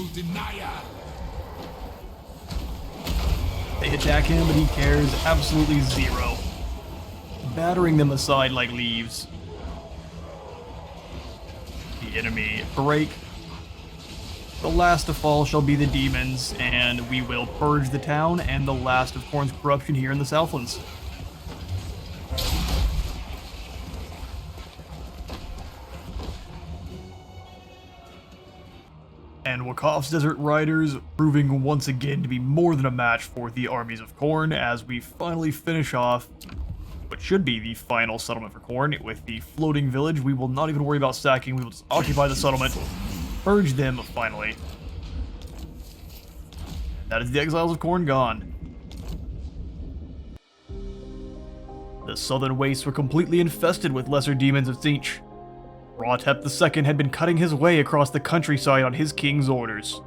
They attack him, but he cares absolutely zero. Battering them aside like leaves. The enemy break. The last to fall shall be the demons, and we will purge the town and the last of Khorne's corruption here in the Southlands. And Wakhaf's Desert Riders proving once again to be more than a match for the armies of Khorne as we finally finish off what should be the final settlement for Khorne with the floating village. We will not even worry about sacking, we will just occupy the settlement, purge them finally. That is the Exiles of Khorne gone. The southern wastes were completely infested with lesser demons of Tzeentch. Wrapup II had been cutting his way across the countryside on his king's orders.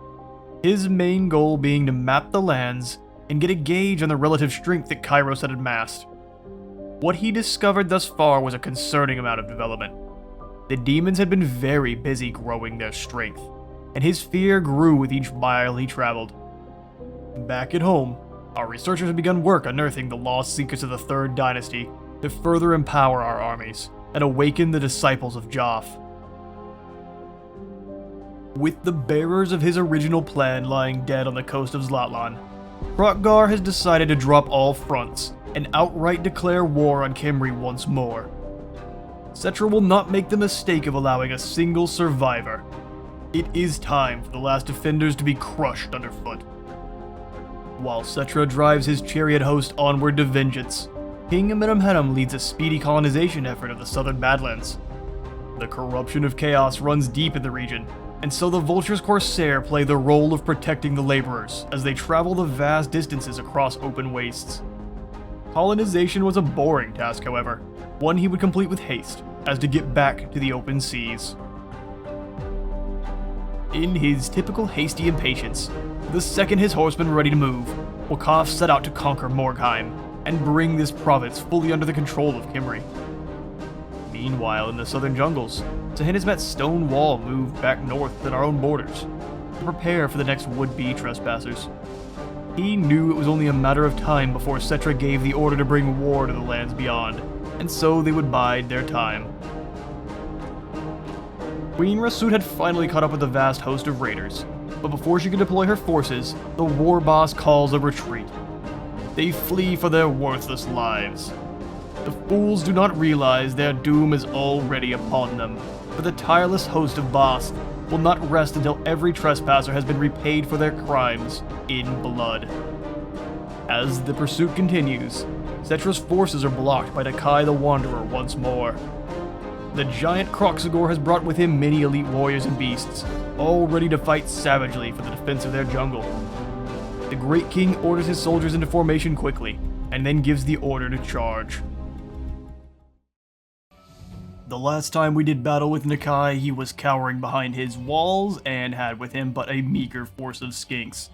His main goal being to map the lands and get a gauge on the relative strength that Kairos had amassed. What he discovered thus far was a concerning amount of development. The demons had been very busy growing their strength, and his fear grew with each mile he traveled. Back at home, our researchers had begun work unearthing the lost secrets of the Third Dynasty to further empower our armies and awaken the disciples of Joff. With the bearers of his original plan lying dead on the coast of Zlatlan, Kroxigor has decided to drop all fronts and outright declare war on Khemri once more. Settra will not make the mistake of allowing a single survivor. It is time for the last defenders to be crushed underfoot. While Settra drives his chariot host onward to vengeance, King Amenemhet leads a speedy colonization effort of the southern Badlands. The corruption of chaos runs deep in the region, And so the Vulture's Corsair play the role of protecting the laborers as they travel the vast distances across open wastes. Colonization was a boring task, however, one he would complete with haste, as to get back to the open seas. In his typical hasty impatience, the second his horsemen were ready to move, Wakhaf set out to conquer Morgheim and bring this province fully under the control of Khemri. Meanwhile, in the southern jungles, Sehenesmet's stone wall moved back north to our own borders to prepare for the next would-be trespassers. He knew it was only a matter of time before Settra gave the order to bring war to the lands beyond, and so they would bide their time. Queen Rasut had finally caught up with the vast host of raiders, but before she could deploy her forces, the war boss calls a retreat. They flee for their worthless lives. The fools do not realize their doom is already upon them, for the tireless host of Basth will not rest until every trespasser has been repaid for their crimes in blood. As the pursuit continues, Settra's forces are blocked by Nakai the Wanderer once more. The giant Kroxigor has brought with him many elite warriors and beasts, all ready to fight savagely for the defense of their jungle. The Great King orders his soldiers into formation quickly, and then gives the order to charge. The last time we did battle with Nakai, he was cowering behind his walls and had with him but a meager force of skinks.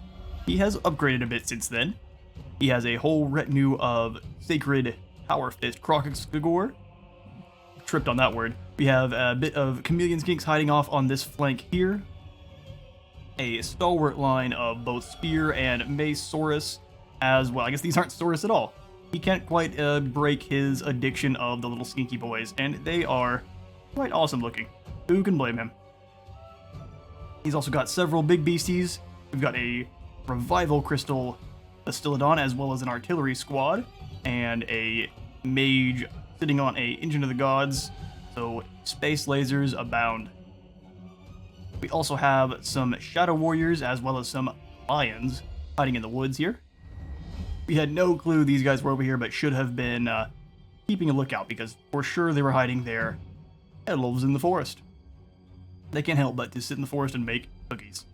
He has upgraded a bit since then. He has a whole retinue of sacred power fist Kroxigor. Tripped on that word. We have a bit of chameleon skinks hiding off on this flank here. A stalwart line of both spear and mace Saurus as well. I guess these aren't Saurus at all. He can't quite break his addiction of the little skinky boys, and they are quite awesome looking. Who can blame him? He's also got several big beasties. We've got a revival crystal Bastillodon as well as an artillery squad, and a mage sitting on a engine of the gods, so space lasers abound. We also have some shadow warriors as well as some lions hiding in the woods here. We had no clue these guys were over here, but should have been keeping a lookout because for sure they were hiding their elves in the forest. They can't help but to sit in the forest and make cookies.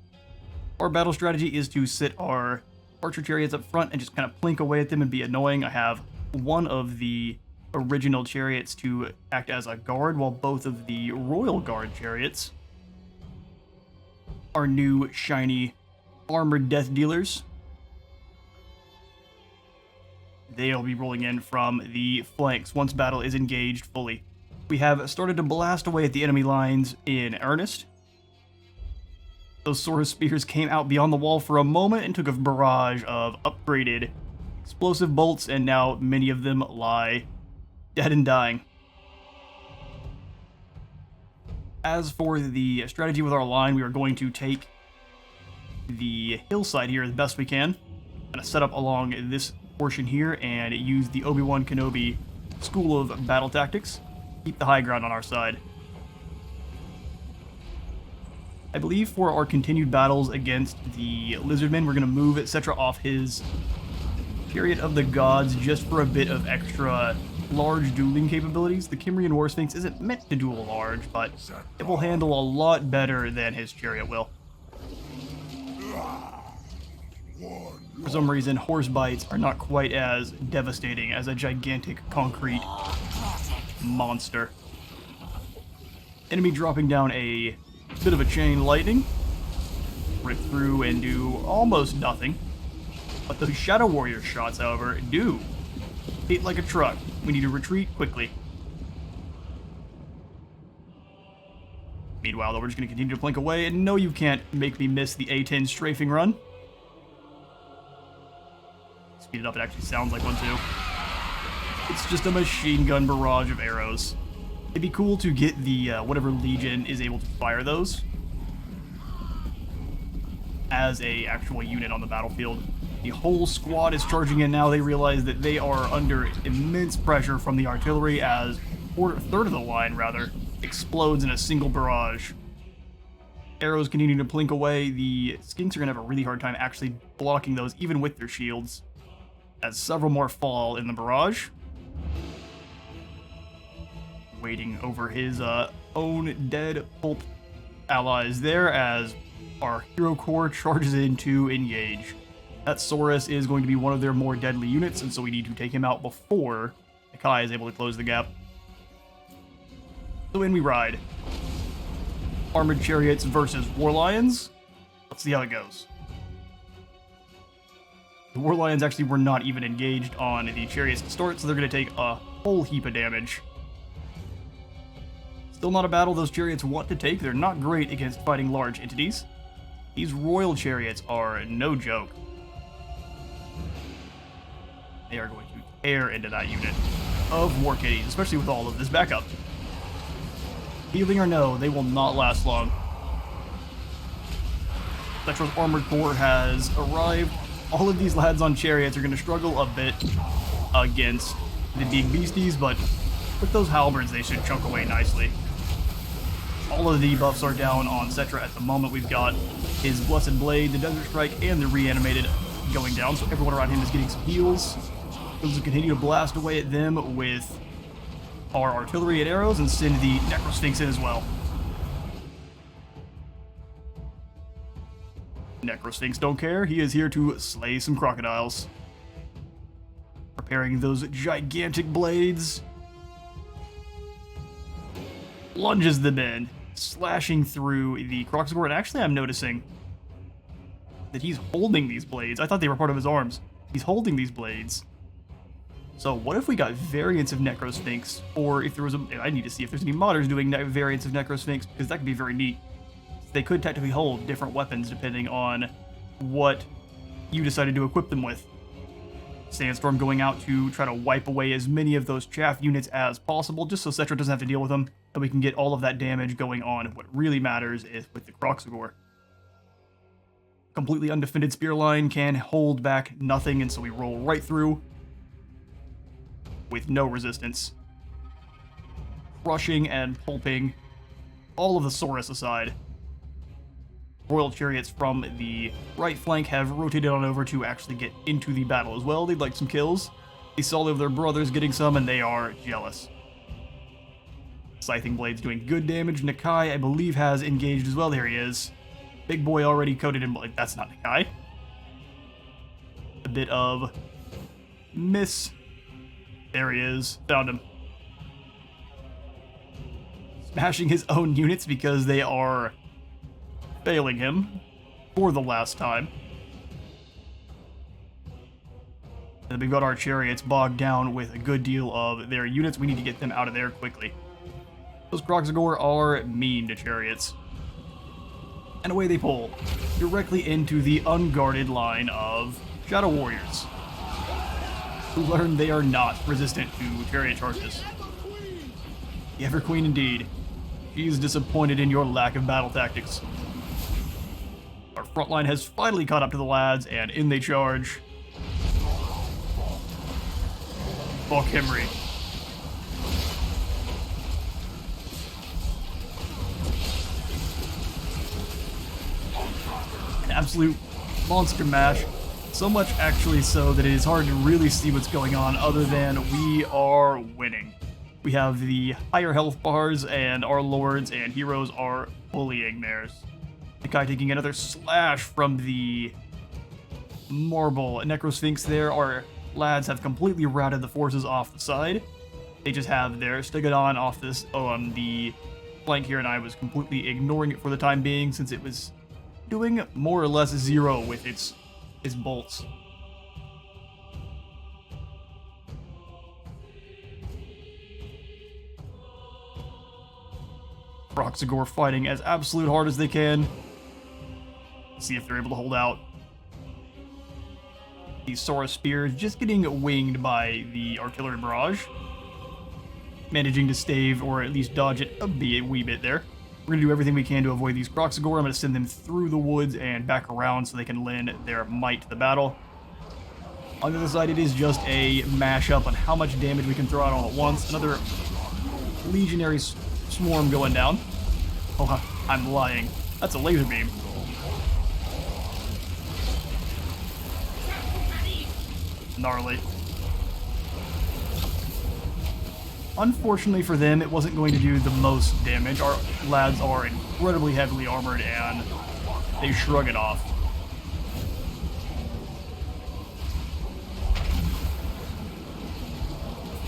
Our battle strategy is to sit our archer chariots up front and just kind of plink away at them and be annoying. I have one of the original chariots to act as a guard, while both of the royal guard chariots are new shiny armored death dealers. They'll be rolling in from the flanks once battle is engaged fully. We have started to blast away at the enemy lines in earnest. Those Saurus spears came out beyond the wall for a moment and took a barrage of upgraded explosive bolts, and now many of them lie dead and dying. As for the strategy with our line, we are going to take the hillside here as best we can. Gonna set up along this portion here and use the Obi-Wan Kenobi school of battle tactics. Keep the high ground on our side. I believe for our continued battles against the Lizardmen, we're going to move Settra off his Chariot of the Gods just for a bit of extra large dueling capabilities. The Khemrian War Sphinx isn't meant to duel large, but it will handle a lot better than his chariot will. For some reason, horse bites are not quite as devastating as a gigantic concrete monster. Enemy dropping down a bit of a chain lightning. Rip through and do almost nothing. But those Shadow Warrior shots, however, do hit like a truck. We need to retreat quickly. Meanwhile, though, we're just going to continue to plink away, and no, you can't make me miss the A10 strafing run. Speed it up, it actually sounds like one too. It's just a machine gun barrage of arrows. It'd be cool to get the whatever legion is able to fire those as a actual unit on the battlefield. The whole squad is charging in now. They realize that they are under immense pressure from the artillery as a third of the line, rather, explodes in a single barrage. Arrows continue to plink away. The skinks are going to have a really hard time actually blocking those, even with their shields, as several more fall in the barrage. Waiting over his own dead pulp allies there as our hero core charges in to engage. That Saurus is going to be one of their more deadly units, and so we need to take him out before Nakai is able to close the gap. So in we ride. Armored chariots versus war lions. Let's see how it goes. The war lions actually were not even engaged on the chariots to start, so they're going to take a whole heap of damage. Still not a battle those chariots want to take. They're not great against fighting large entities. These royal chariots are no joke. They are going to tear into that unit of war kitties, especially with all of this backup. Healing or no, they will not last long. Settra's armored core has arrived. All of these lads on chariots are going to struggle a bit against the big beasties, but with those halberds, they should chunk away nicely. All of the debuffs are down on Settra at the moment. We've got his Blessed Blade, the Desert Strike, and the Reanimated going down, so everyone around him is getting some heals. We'll continue to blast away at them with our artillery and arrows and send the Necrosphinx in as well. Necrosphinx don't care. He is here to slay some crocodiles. Preparing those gigantic blades. Lunges them in, slashing through the Kroxigor. And actually, I'm noticing that he's holding these blades. I thought they were part of his arms. He's holding these blades. So what if we got variants of Necrosphinx? Or if there was I need to see if there's any modders doing variants of Necrosphinx, because that could be very neat. They could technically hold different weapons depending on what you decided to equip them with. Sandstorm going out to try to wipe away as many of those chaff units as possible, just so Settra doesn't have to deal with them, and we can get all of that damage going on. What really matters is with the Kroxigor. Completely undefended spear line can hold back nothing, and so we roll right through with no resistance. Crushing and pulping all of the Saurus aside. Royal chariots from the right flank have rotated on over to actually get into the battle as well. They'd like some kills. They saw their brothers getting some, and they are jealous. Scything Blades doing good damage. Nakai, I believe, has engaged as well. There he is. Big boy already coated in blood. That's not Nakai. A bit of miss. There he is. Found him. Smashing his own units because they are failing him for the last time. And we've got our chariots bogged down with a good deal of their units. We need to get them out of there quickly. Those Kroxigor are mean to chariots. And away they pull, directly into the unguarded line of Shadow Warriors, who learn they are not resistant to chariot charges. The Ever Queen indeed. She's disappointed in your lack of battle tactics. Our front line has finally caught up to the lads, and in they charge. For Khemri. An absolute monster mash. So much actually so that it is hard to really see what's going on other than we are winning. We have the higher health bars, and our lords and heroes are bullying theirs. Nakai taking another slash from the marble Necrosphinx there. Our lads have completely routed the forces off the side. They just have their Stegodon off this on the flank here, and I was completely ignoring it for the time being since it was doing more or less zero with its bolts. Kroxigor fighting as absolute hard as they can. See if they're able to hold out. These Saurus spears just getting winged by the artillery barrage. Managing to stave or at least dodge it a wee bit there. We're going to do everything we can to avoid these Kroxigor. I'm going to send them through the woods and back around so they can lend their might to the battle. On the other side, it is just a mashup on how much damage we can throw out all at once. Another legionary swarm going down. Oh, I'm lying. That's a laser beam. Gnarly. Unfortunately for them, it wasn't going to do the most damage. Our lads are incredibly heavily armored, and they shrug it off.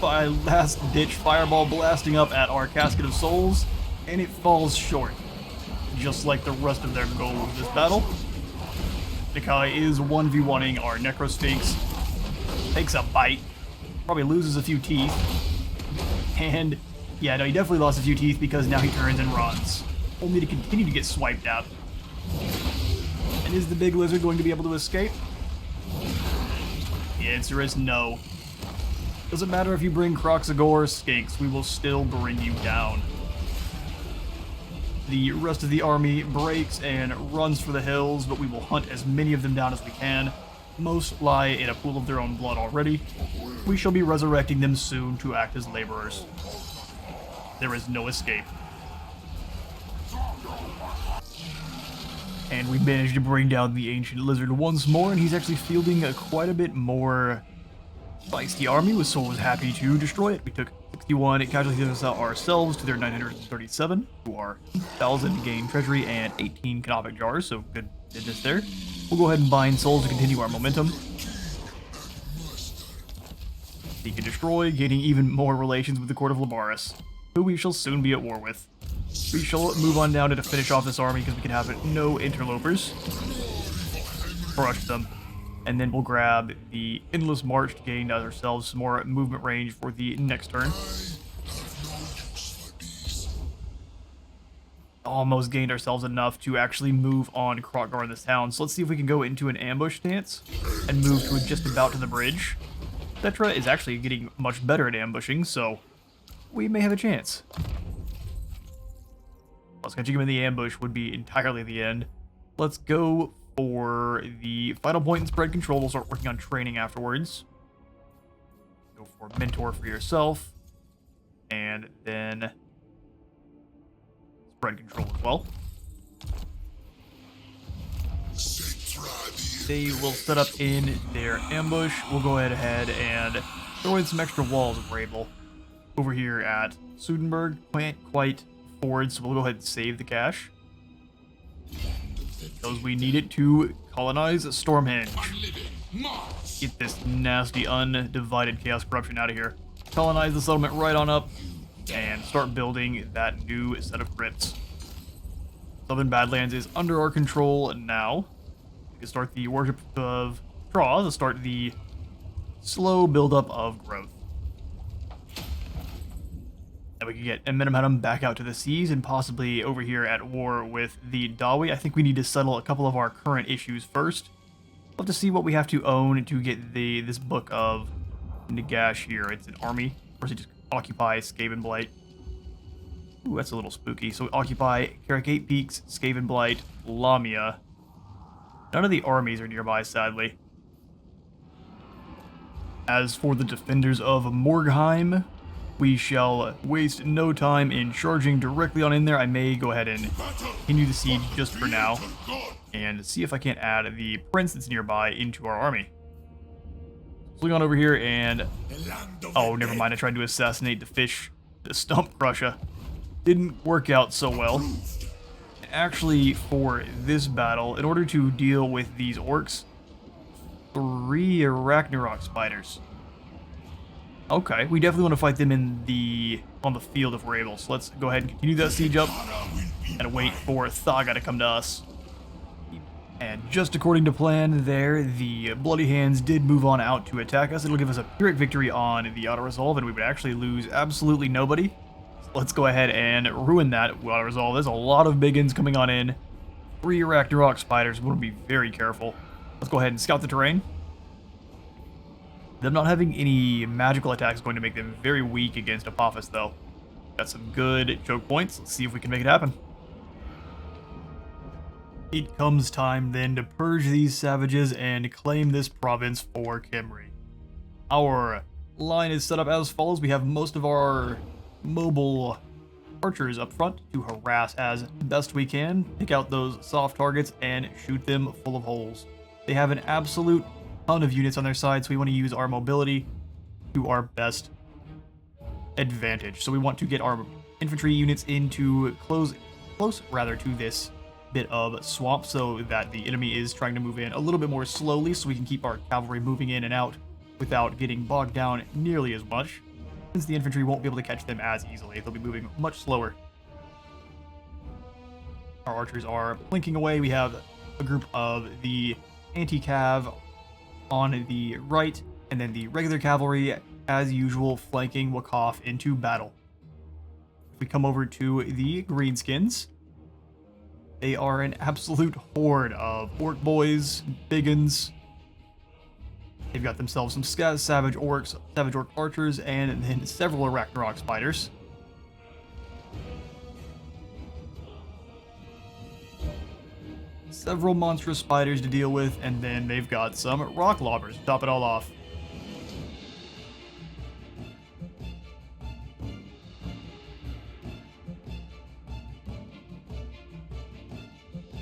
By last-ditch fireball blasting up at our Casket of Souls, and it falls short. Just like the rest of their goal of this battle. Nakai is 1v1ing our Necrosphinx. Takes a bite. Probably loses a few teeth. And, yeah, no, he definitely lost a few teeth because now he turns and runs. Only to continue to get swiped out. And is the big lizard going to be able to escape? The answer is no. Doesn't matter if you bring Kroxigor or Skinks, we will still bring you down. The rest of the army breaks and runs for the hills, but we will hunt as many of them down as we can. Most lie in a pool of their own blood already. We shall be resurrecting them soon to act as laborers. There is no escape. And we managed to bring down the ancient lizard once more, and he's actually fielding quite a bit more feisty army, so I was happy to destroy it. We took 61 casualties ourselves to their 937, to our 1,000 gain treasury and 18 canopic jars, so good business there. We'll go ahead and bind souls to continue our momentum. Seek and destroy, gaining even more relations with the Court of Labaris, who we shall soon be at war with. We shall move on down to finish off this army because we can have no interlopers. Crush them. And then we'll grab the Endless March to gain ourselves some more movement range for the next turn. Almost gained ourselves enough to actually move on Kroxigor in this town. So let's see if we can go into an ambush stance and move to just about to the bridge. Settra is actually getting much better at ambushing, so we may have a chance. Plus, catching him in the ambush would be entirely the end. Let's go for the final point in spread control. We'll start working on training afterwards. Go for mentor for yourself. And then spread control as well. They will set up in their ambush. We'll go ahead and throw in some extra walls if we're able. Over here at Sudenburg, can't quite afford, so we'll go ahead and save the cash. Because we need it to colonize Stormhenge. Get this nasty, undivided chaos corruption out of here. Colonize the settlement right on up, and start building that new set of crypts. Southern Badlands is under our control now. We can start the worship of Traw to start the slow buildup of growth. And we can get Amenemhetem back out to the seas and possibly over here at war with the Dawi. I think we need to settle a couple of our current issues first. We'll have to see what we have to own to get this book of Nagash here. It's an army. Or is it just occupy Skaven Blight? Ooh, that's a little spooky. So we occupy Carrick 8 Peaks, Skaven Blight, Lamia. None of the armies are nearby, sadly. As for the defenders of Morgheim, we shall waste no time in charging directly on in there. I may go ahead and continue the siege just for now and see if I can't add the prince that's nearby into our army. Swing on over here and... oh, never mind. I tried to assassinate the fish, the Stump Crusher. Didn't work out so well. Actually, for this battle, in order to deal with these orcs, 3 Arachnarok spiders. Okay, we definitely want to fight them on the field if we're able. So let's go ahead and continue that siege up and wait for Thaga to come to us. And just according to plan there, the Bloody Hands did move on out to attack us. It'll give us a Pyrrhic victory on the auto-resolve, and we would actually lose absolutely nobody. So let's go ahead and ruin that auto-resolve. There's a lot of big ins coming on in. 3 Arachnarok spiders. We'll be very careful. Let's go ahead and scout the terrain. Them not having any magical attacks is going to make them very weak against Apophis, though. Got some good choke points. Let's see if we can make it happen. It comes time then to purge these savages and claim this province for Khemri. Our line is set up as follows. We have most of our mobile archers up front to harass as best we can, pick out those soft targets, and shoot them full of holes. They have an absolute ton of units on their side, so we want to use our mobility to our best. advantage. So we want to get our infantry units into close to this bit of swamp so that the enemy is trying to move in a little bit more slowly so we can keep our cavalry moving in and out without getting bogged down nearly as much, since the infantry won't be able to catch them as easily. They'll be moving much slower. Our archers are plinking away. We have a group of the anti-cav on the right, and then the regular cavalry, as usual, flanking Wakhaf into battle. If we come over to the greenskins, they are an absolute horde of orc boys, biggins. They've got themselves some savage orc archers, and then several Ragnarok spiders. Several monstrous spiders to deal with, and then they've got some rock lobbers to top it all off.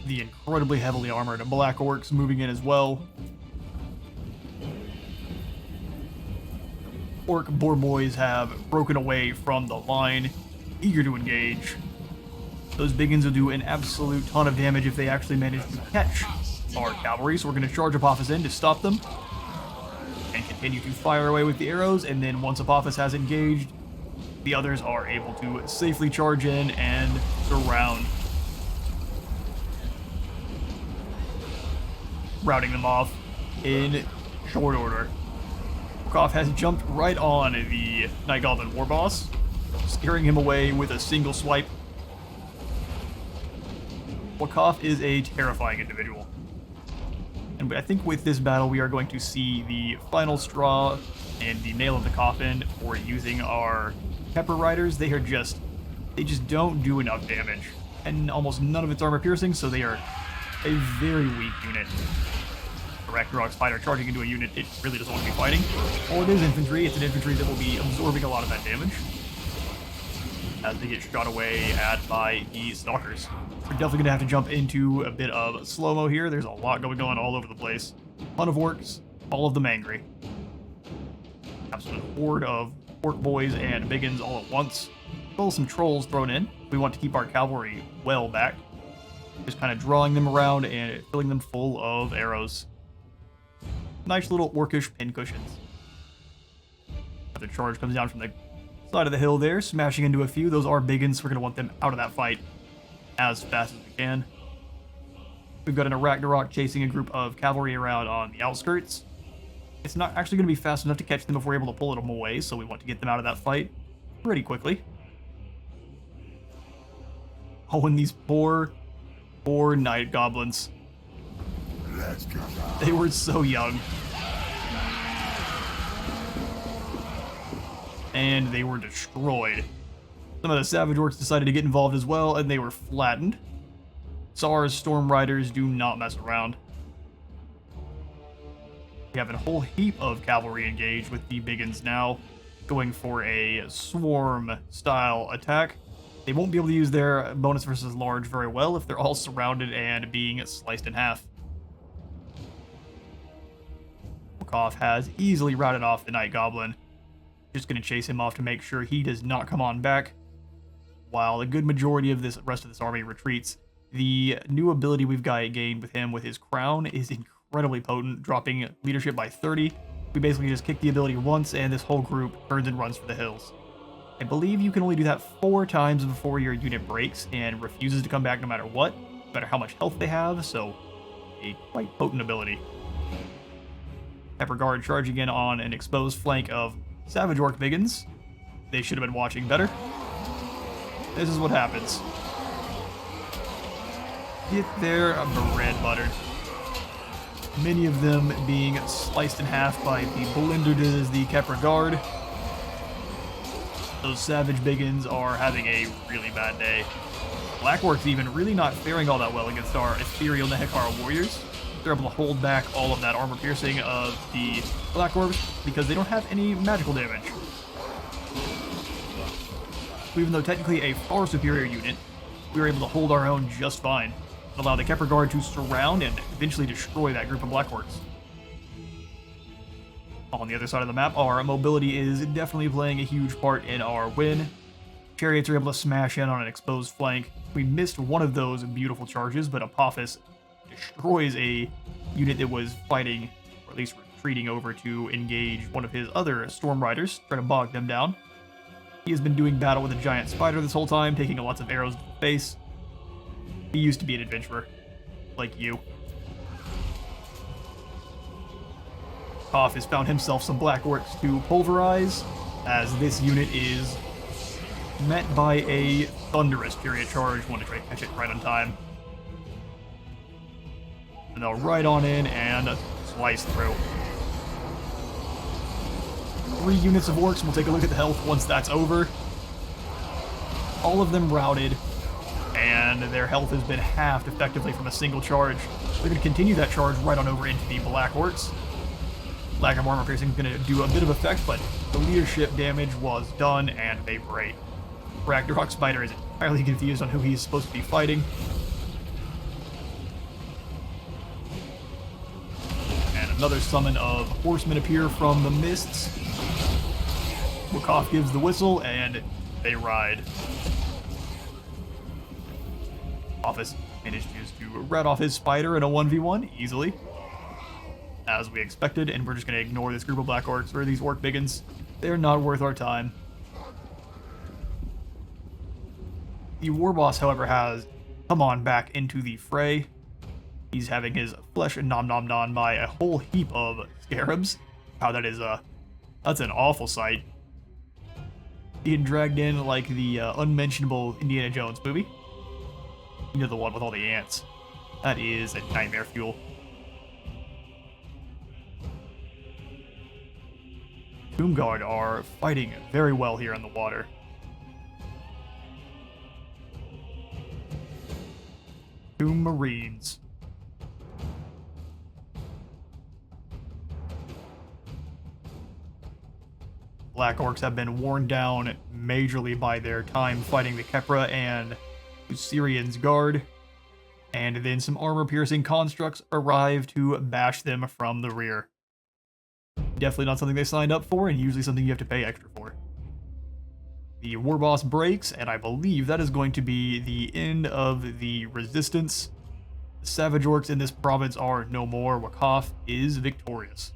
The incredibly heavily armored black orcs moving in as well. Orc boar boys have broken away from the line, eager to engage. Those biggins will do an absolute ton of damage if they actually manage to catch our cavalry, so we're going to charge Apophis in to stop them and continue to fire away with the arrows, and then once Apophis has engaged, the others are able to safely charge in and surround, routing them off in short order. Wakhaf has jumped right on the Night Goblin war boss, scaring him away with a single swipe. Wakhaf is a terrifying individual. And I think with this battle we are going to see the final straw and the nail of the coffin for using our pepper riders. They just don't do enough damage. And almost none of its armor piercing, so they are a very weak unit. A Ragnarok spider charging into a unit it really doesn't want to be fighting. Well, it is infantry. It's an infantry that will be absorbing a lot of that damage as they get shot away at by the stalkers. We're definitely going to have to jump into a bit of slow-mo here. There's a lot going on all over the place. A ton of orcs, all of them angry. Absolute horde of orc boys and biggins all at once. As well as some trolls thrown in. We want to keep our cavalry well back. Just kind of drawing them around and filling them full of arrows. Nice little orcish pincushions. The charge comes down from the side of the hill there, smashing into a few. Those are biggins. We're going to want them out of that fight as fast as we can. We've got an Ragnarok chasing a group of cavalry around on the outskirts. It's not actually going to be fast enough to catch them if we're able to pull them away, so we want to get them out of that fight pretty quickly. Oh, and these poor night goblins. They were so young. And they were destroyed. Some of the Savage Orcs decided to get involved as well, and they were flattened. Tsar's Storm Riders do not mess around. We have a whole heap of cavalry engaged with the biggins now, going for a swarm-style attack. They won't be able to use their bonus versus large very well if they're all surrounded and being sliced in half. Wakhaf has easily routed off the Night Goblin. Just going to chase him off to make sure he does not come on back, while a good majority of this rest of this army retreats. The new ability we've got gained with him with his crown is incredibly potent, dropping leadership by 30. We basically just kick the ability once, and this whole group turns and runs for the hills. I believe you can only do that 4 times before your unit breaks and refuses to come back no matter what, no matter how much health they have, so a quite potent ability. Pepper Guard charging in on an exposed flank of Savage Orc biggins. They should have been watching better. This is what happens. Get their bread buttered. Many of them being sliced in half by the Blinders, the Khemri Guard. Those Savage biggins are having a really bad day. Black Orcs even really not faring all that well against our Ethereal Nehekara warriors. They're able to hold back all of that armor piercing of the Black Orbs because they don't have any magical damage. Even though technically a far superior unit, we were able to hold our own just fine and allow the Khemri Guard to surround and eventually destroy that group of Black Orcs. on the other side of the map. Our mobility is definitely playing a huge part in our win. Chariots are able to smash in on an exposed flank. We missed one of those beautiful charges, but Apophis destroys a unit that was fighting, or at least retreating over to engage one of his other Storm Riders, trying to bog them down. He has been doing battle with a giant spider this whole time, taking lots of arrows to the face. He used to be an adventurer, like you. Koff has found himself some black orcs to pulverize, as this unit is met by a thunderous period charge. Want to try to catch it right on time. And they'll ride on in and slice through. 3 units of orcs. We'll take a look at the health once that's over. All of them routed, and their health has been halved effectively from a single charge. They're going to continue that charge right on over into the black orcs. Lack of armor piercing is going to do a bit of effect, but the leadership damage was done, and they break. Ragnarok Spider is entirely confused on who he's supposed to be fighting. And another summon of horsemen appear from the mists. Wakhaf gives the whistle, and they ride. Office manages to rat off his spider in a 1v1 easily, as we expected, and we're just going to ignore this group of black orcs, or these orc biggins. They're not worth our time. The war boss, however, has come on back into the fray. He's having his flesh nom nom nom by a whole heap of scarabs. Wow, that is that's an awful sight. Being dragged in like the unmentionable Indiana Jones movie. You know, the one with all the ants. That is a nightmare fuel. Doomguard are fighting very well here on the water. Doom Marines. Black Orcs have been worn down majorly by their time fighting the Khepra and Syrian's guard, and then some armor-piercing constructs arrive to bash them from the rear. Definitely not something they signed up for, and usually something you have to pay extra for. The war boss breaks, and I believe that is going to be the end of the resistance. The savage orcs in this province are no more. Wakhaf is victorious.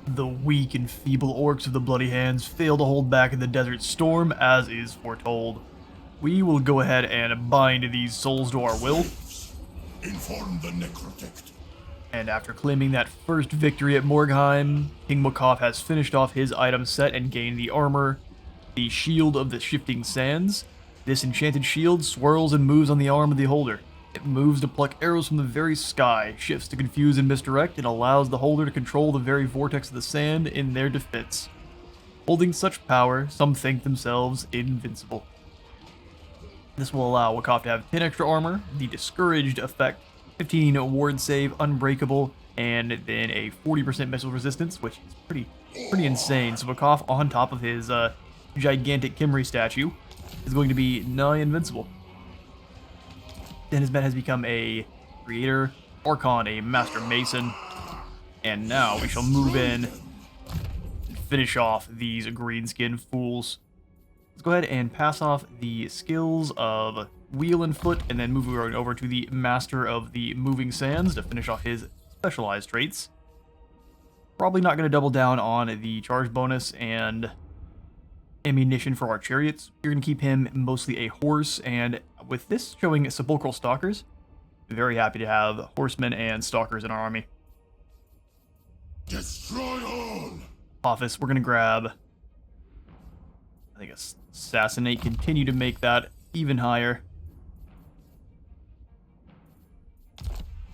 The weak and feeble orcs of the Bloody Hands fail to hold back in the Desert Storm, as is foretold. We will go ahead and bind these souls to our will. Inform the Necrotect. And after claiming that first victory at Morgheim, King Wakhaf has finished off his item set and gained the armor, the Shield of the Shifting Sands. This enchanted shield swirls and moves on the arm of the holder. It moves to pluck arrows from the very sky, shifts to confuse and misdirect, and allows the holder to control the very vortex of the sand in their defense. Holding such power, some think themselves invincible. This will allow Wakhaf to have 10 extra armor, the Discouraged effect, 15 ward save, unbreakable, and then a 40% missile resistance, which is pretty insane. So Wakhaf, on top of his gigantic Khemri statue, is going to be nigh invincible. Sehenesmet has become a creator, Archon a master mason, and now we shall move in and finish off these greenskin fools. Let's go ahead and pass off the skills of Wheel and Foot, and then move over to the Master of the Moving Sands to finish off his specialized traits. Probably not going to double down on the charge bonus and ammunition for our chariots. You're going to keep him mostly a horse, and with this showing sepulchral stalkers, very happy to have horsemen and stalkers in our army. Destroy all! Office, we're going to grab, I think, Assassinate, continue to make that even higher.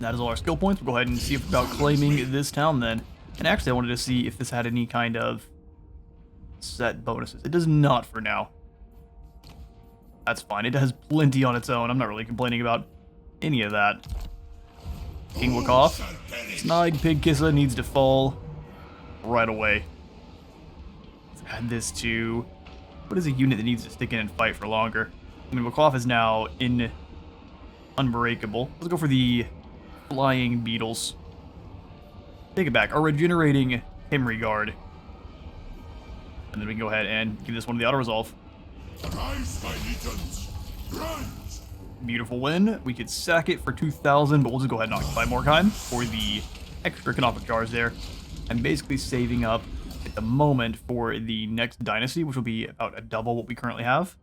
That is all our skill points. We'll go ahead and see about claiming this town then. And actually, I wanted to see if this had any kind of set bonuses. It does not for now. That's fine. It has plenty on its own. I'm not really complaining about any of that. King Wakhaf. Snag Pigkissa needs to fall right away. Let's add this to... what is a unit that needs to stick in and fight for longer? I mean, Wakhaf is now in Unbreakable. Let's go for the Flying Beetles. take it back, our regenerating Khemri Guard. And then we can go ahead and give this one the auto-resolve. Rise, my legions! Rise! Beautiful win. We could sack it for 2,000, but we'll just go ahead and occupy Morkheim for the extra canonical jars there. I'm basically saving up at the moment for the next dynasty, which will be about a double what we currently have.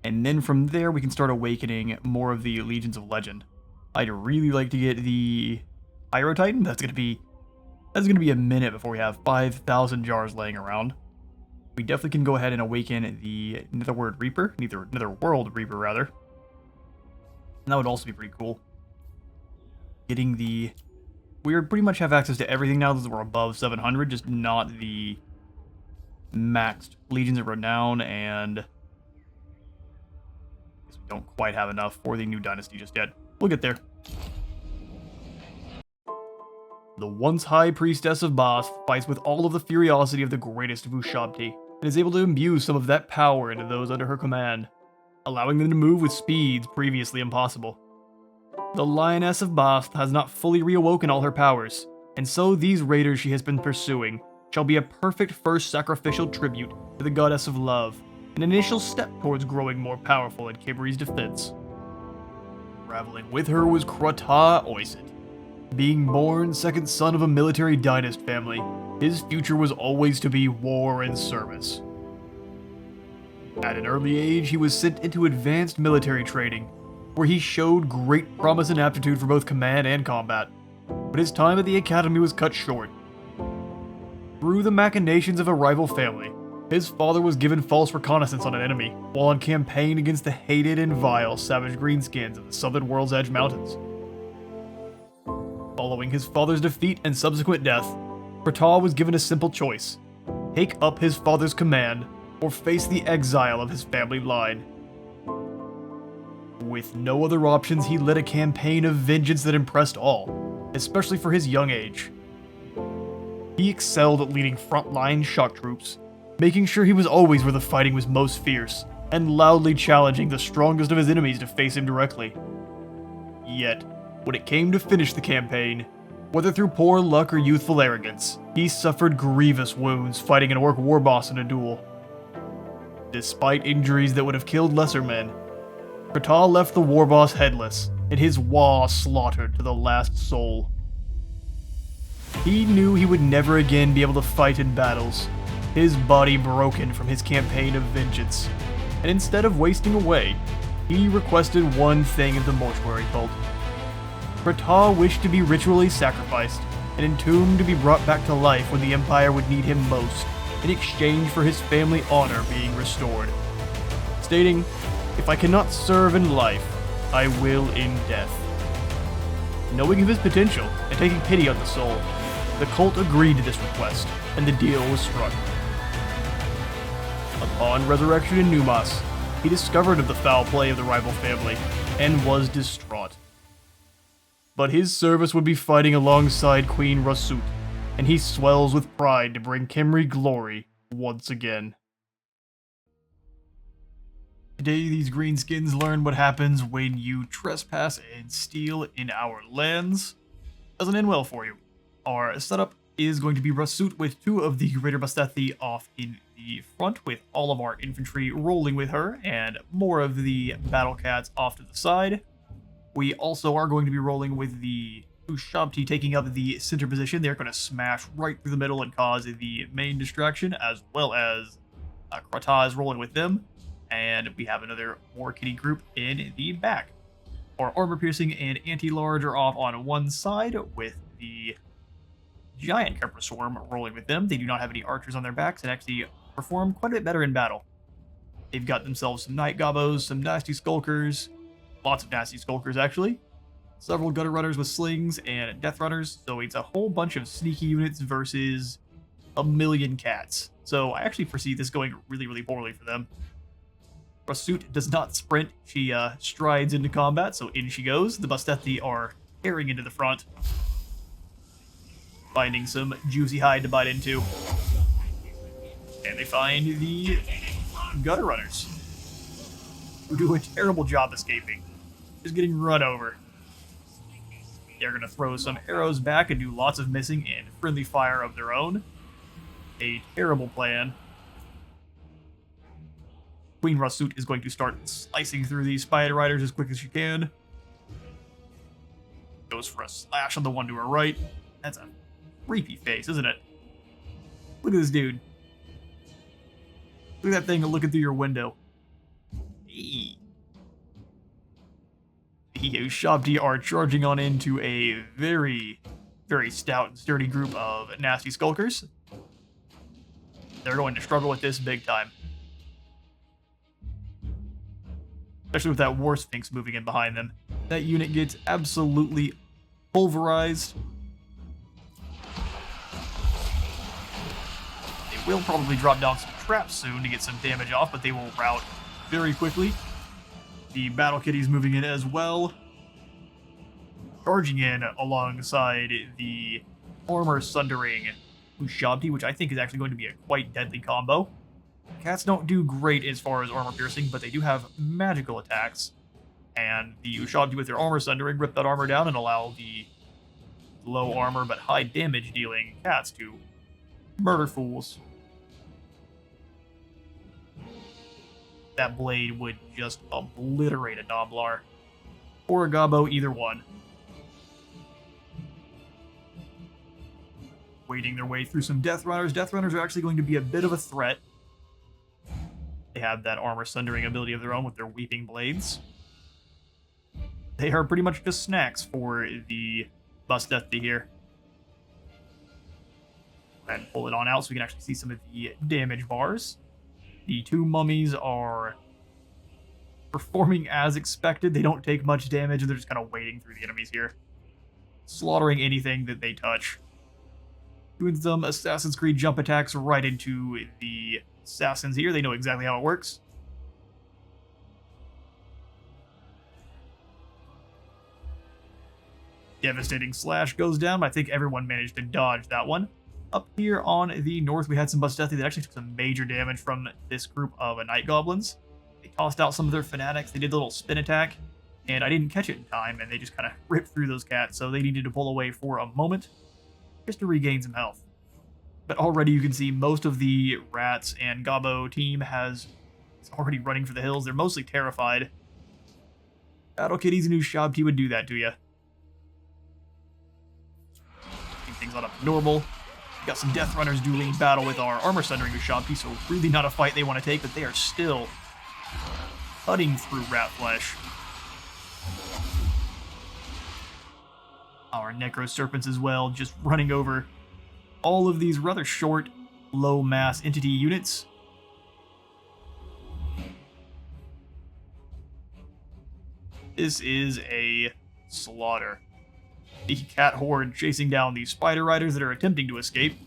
And then from there, we can start awakening more of the Legions of Legend. I'd really like to get the Pyro Titan. That's gonna be a minute before we have 5,000 jars laying around. We definitely can go ahead and awaken the Netherworld Reaper, Netherworld Reaper rather. And that would also be pretty cool. Getting the... We pretty much have access to everything now that we're above 700, just not the maxed Legions of Renown, and... I guess we don't quite have enough for the new dynasty just yet. We'll get there. The once High Priestess of Basth fights with all of the furiosity of the greatest of Ushabti, and is able to imbue some of that power into those under her command, allowing them to move with speeds previously impossible. The Lioness of Basth has not fully reawoken all her powers, and so these raiders she has been pursuing shall be a perfect first sacrificial tribute to the Goddess of Love, an initial step towards growing more powerful in Khemri's defense. Traveling with her was Krahta Oaisit. Being born second son of a military dynast family, his future was always to be war and service. At an early age, he was sent into advanced military training, where he showed great promise and aptitude for both command and combat, but his time at the academy was cut short. Through the machinations of a rival family, his father was given false reconnaissance on an enemy, while on campaign against the hated and vile savage greenskins of the southern World's Edge Mountains. Following his father's defeat and subsequent death, Krahta was given a simple choice: take up his father's command, or face the exile of his family line. With no other options, he led a campaign of vengeance that impressed all, especially for his young age. He excelled at leading frontline shock troops, making sure he was always where the fighting was most fierce, and loudly challenging the strongest of his enemies to face him directly. Yet, when it came to finish the campaign, whether through poor luck or youthful arrogance, he suffered grievous wounds fighting an orc war boss in a duel. Despite injuries that would have killed lesser men, Krahta left the war boss headless, and his Waaagh slaughtered to the last soul. He knew he would never again be able to fight in battles, his body broken from his campaign of vengeance, and instead of wasting away, he requested one thing of the mortuary cult. Krahta wished to be ritually sacrificed, and entombed to be brought back to life when the Empire would need him most, in exchange for his family honor being restored, stating, "If I cannot serve in life, I will in death." Knowing of his potential, and taking pity on the soul, the cult agreed to this request, and the deal was struck. Upon resurrection in Numas, he discovered of the foul play of the rival family, and was distraught. But his service would be fighting alongside Queen Rasut, and he swells with pride to bring Khemri glory once again. Today, these greenskins learn what happens when you trespass and steal in our lands. Doesn't end well for you. Our setup is going to be Rasut with two of the Greater Bastethi off in the front, with all of our infantry rolling with her, and more of the battle cats off to the side. We also are going to be rolling with the Ushabti taking up the center position. They're going to smash right through the middle and cause the main distraction, as well as Krahta is rolling with them. And we have another War Kitty group in the back. Our Armor Piercing and Anti-Large are off on one side, with the Giant Kepra Swarm rolling with them. They do not have any archers on their backs and actually perform quite a bit better in battle. They've got themselves some Night Gobbos, some nasty Skulkers, lots of nasty Skulkers actually, several Gutter Runners with slings and Death Runners, so it's a whole bunch of sneaky units versus a million cats. So I actually foresee this going really, really poorly for them. Rasut does not sprint, she strides into combat, so in she goes. The Bastethi are tearing into the front, finding some juicy hide to bite into. And they find the Gutter Runners, who do a terrible job escaping. Just getting run over. They're going to throw some arrows back and do lots of missing and friendly fire of their own. A terrible plan. Queen Rasut is going to start slicing through these Spider Riders as quick as she can. Goes for a slash on the one to her right. That's a creepy face, isn't it? Look at this dude. Look at that thing looking through your window. Hey. The Ushabti are charging on into a very, very stout and sturdy group of nasty skulkers. They're going to struggle with this big time. Especially with that War Sphinx moving in behind them. That unit gets absolutely pulverized. They will probably drop down some traps soon to get some damage off, but they will rout very quickly. The Battle Kitties moving in as well. Charging in alongside the Armor Sundering Ushabti, which I think is actually going to be a quite deadly combo. Cats don't do great as far as armor piercing, but they do have magical attacks. And the Ushabti with their Armor Sundering rip that armor down and allow the low armor but high damage dealing cats to murder fools. That blade would just obliterate a Noblar. Or a Gobbo, either one. Wading their way through some Death Runners. Death Runners are actually going to be a bit of a threat. They have that Armor Sundering ability of their own with their Weeping Blades. They are pretty much just snacks for the Basth here. And pull it on out so we can actually see some of the damage bars. The two mummies are performing as expected. They don't take much damage, and they're just kind of wading through the enemies here. Slaughtering anything that they touch. Doing some Assassin's Creed jump attacks right into the assassins here. They know exactly how it works. Devastating slash goes down. I think everyone managed to dodge that one. Up here on the north, we had some Basth that actually took some major damage from this group of Night Goblins. They tossed out some of their fanatics. They did a little spin attack, and I didn't catch it in time, and they just kind of ripped through those cats, so they needed to pull away for a moment just to regain some health. But already you can see most of the Rats and Gobbo team is already running for the hills. They're mostly terrified. Battle Kitties and Ushabti would do that to you. Keep things on up normal. Got some Death Runners dueling battle with our Armor Sundering Ushabti, so really not a fight they want to take, but they are still cutting through rat flesh. Our Necro Serpents as well, just running over all of these rather short, low-mass entity units. This is a slaughter. The cat horde chasing down these Spider Riders that are attempting to escape.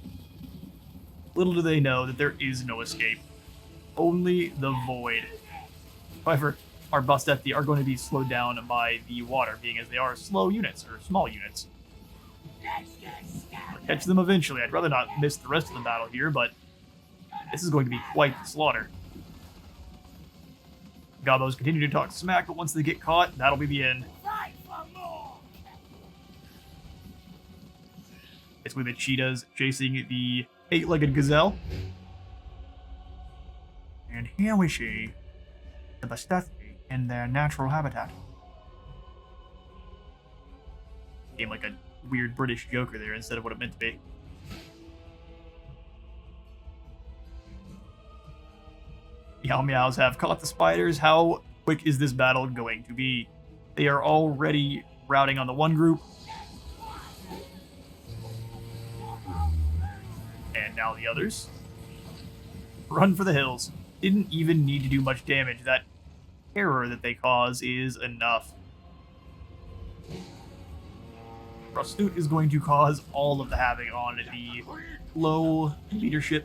Little do they know that there is no escape. Only the void. However, our Basth are going to be slowed down by the water, being as they are slow units, or small units. I'll catch them eventually. I'd rather not miss the rest of the battle here, but this is going to be quite the slaughter. Gobbos continue to talk smack, but once they get caught, that'll be the end. It's with the cheetahs chasing the 8-legged gazelle. And here we see the Basth in their natural habitat. Became like a weird British Joker there instead of what it meant to be. Meow Meows have caught the spiders. How quick is this battle going to be? They are already routing on the one group. And now the others. Run for the hills. Didn't even need to do much damage. That terror that they cause is enough. Rasut is going to cause all of the havoc on the low leadership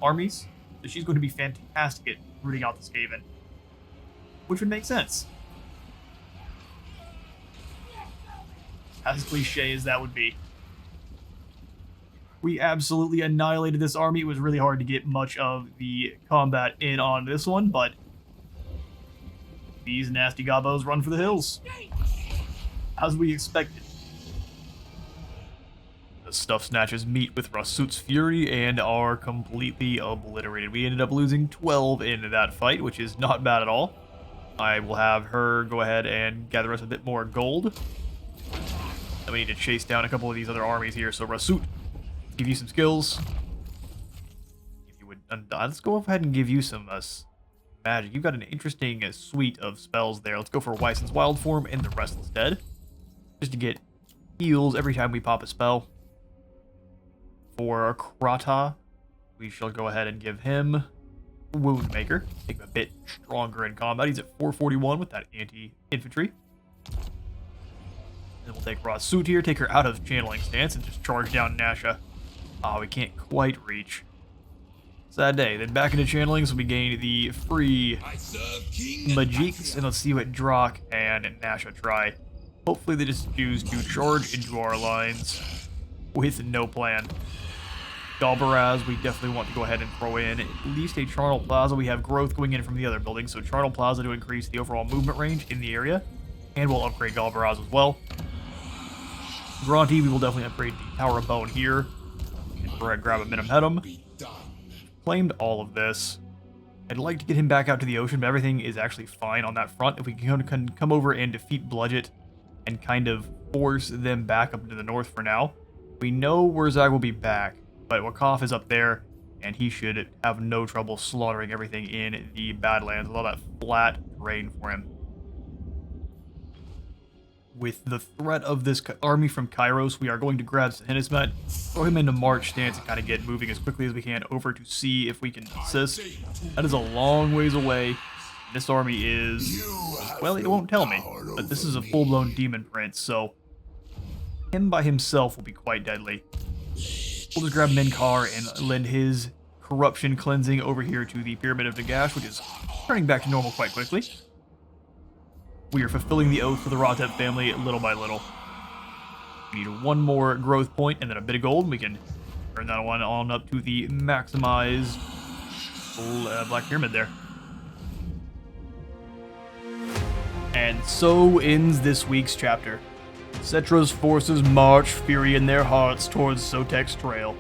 armies. So she's going to be fantastic at rooting out the Skaven. Which would make sense. As cliche as that would be. We absolutely annihilated this army. It was really hard to get much of the combat in on this one, but these nasty Gobbos run for the hills. As we expected. Stuff Snatchers meet with Rasut's Fury and are completely obliterated. We ended up losing 12 in that fight, which is not bad at all. I will have her go ahead and gather us a bit more gold. Then we need to chase down a couple of these other armies here. So Rasut, give you some skills. If you would, let's go ahead and give you some magic. You've got an interesting suite of spells there. Let's go for Wyson's Wild Form and the Restless Dead, just to get heals every time we pop a spell. For Krahta, we shall go ahead and give him Wound Maker. Make him a bit stronger in combat. He's at 441 with that anti-infantry. Then we'll take Rasut here, take her out of channeling stance, and just charge down Nasha. Ah, we can't quite reach. Sad day. Then back into channeling, so we gain the free Magiques, and let's see what Drak and Nasha try. Hopefully they just choose to charge into our lines with no plan. Galbaraz, we definitely want to go ahead and throw in at least a Charnel Plaza. We have growth going in from the other buildings, so Charnel Plaza to increase the overall movement range in the area. And we'll upgrade Galbaraz as well. Gronti, we will definitely upgrade the Tower of Bone here. And grab a Minimum Headum. Claimed all of this. I'd like to get him back out to the ocean, but everything is actually fine on that front. If we can come over and defeat Bludget and kind of force them back up into the north for now. We know Wurzag will be back, but Wakhaf is up there, and he should have no trouble slaughtering everything in the Badlands with all that flat terrain for him. With the threat of this army from Kairos, we are going to grab Sehenesmet, throw him into march stance, and kind of get moving as quickly as we can over to see if we can assist. That is a long ways away. This army is, well, it won't tell me, but this is a full-blown demon prince, so him by himself will be quite deadly. We'll just grab Minkar and lend his corruption cleansing over here to the Pyramid of Nagash, which is turning back to normal quite quickly. We are fulfilling the oath for the Wrapup family little by little. We need one more growth point and then a bit of gold. We can turn that one on up to the maximized Black Pyramid there. And so ends this week's chapter. Settra's forces march, fury in their hearts, towards Sotek's trail.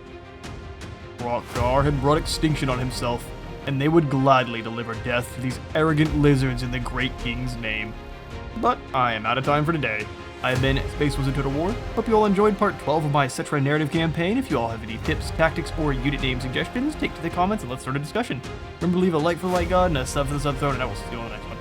Kroxigor had brought extinction on himself, and they would gladly deliver death to these arrogant lizards in the Great King's name. But I am out of time for today. I have been Space Wizard Total War. Hope you all enjoyed part 12 of my Settra narrative campaign. If you all have any tips, tactics, or unit name suggestions, take to the comments and let's start a discussion. Remember to leave a like for the Light God and a sub for the Sub Throne, and I will see you on the next one.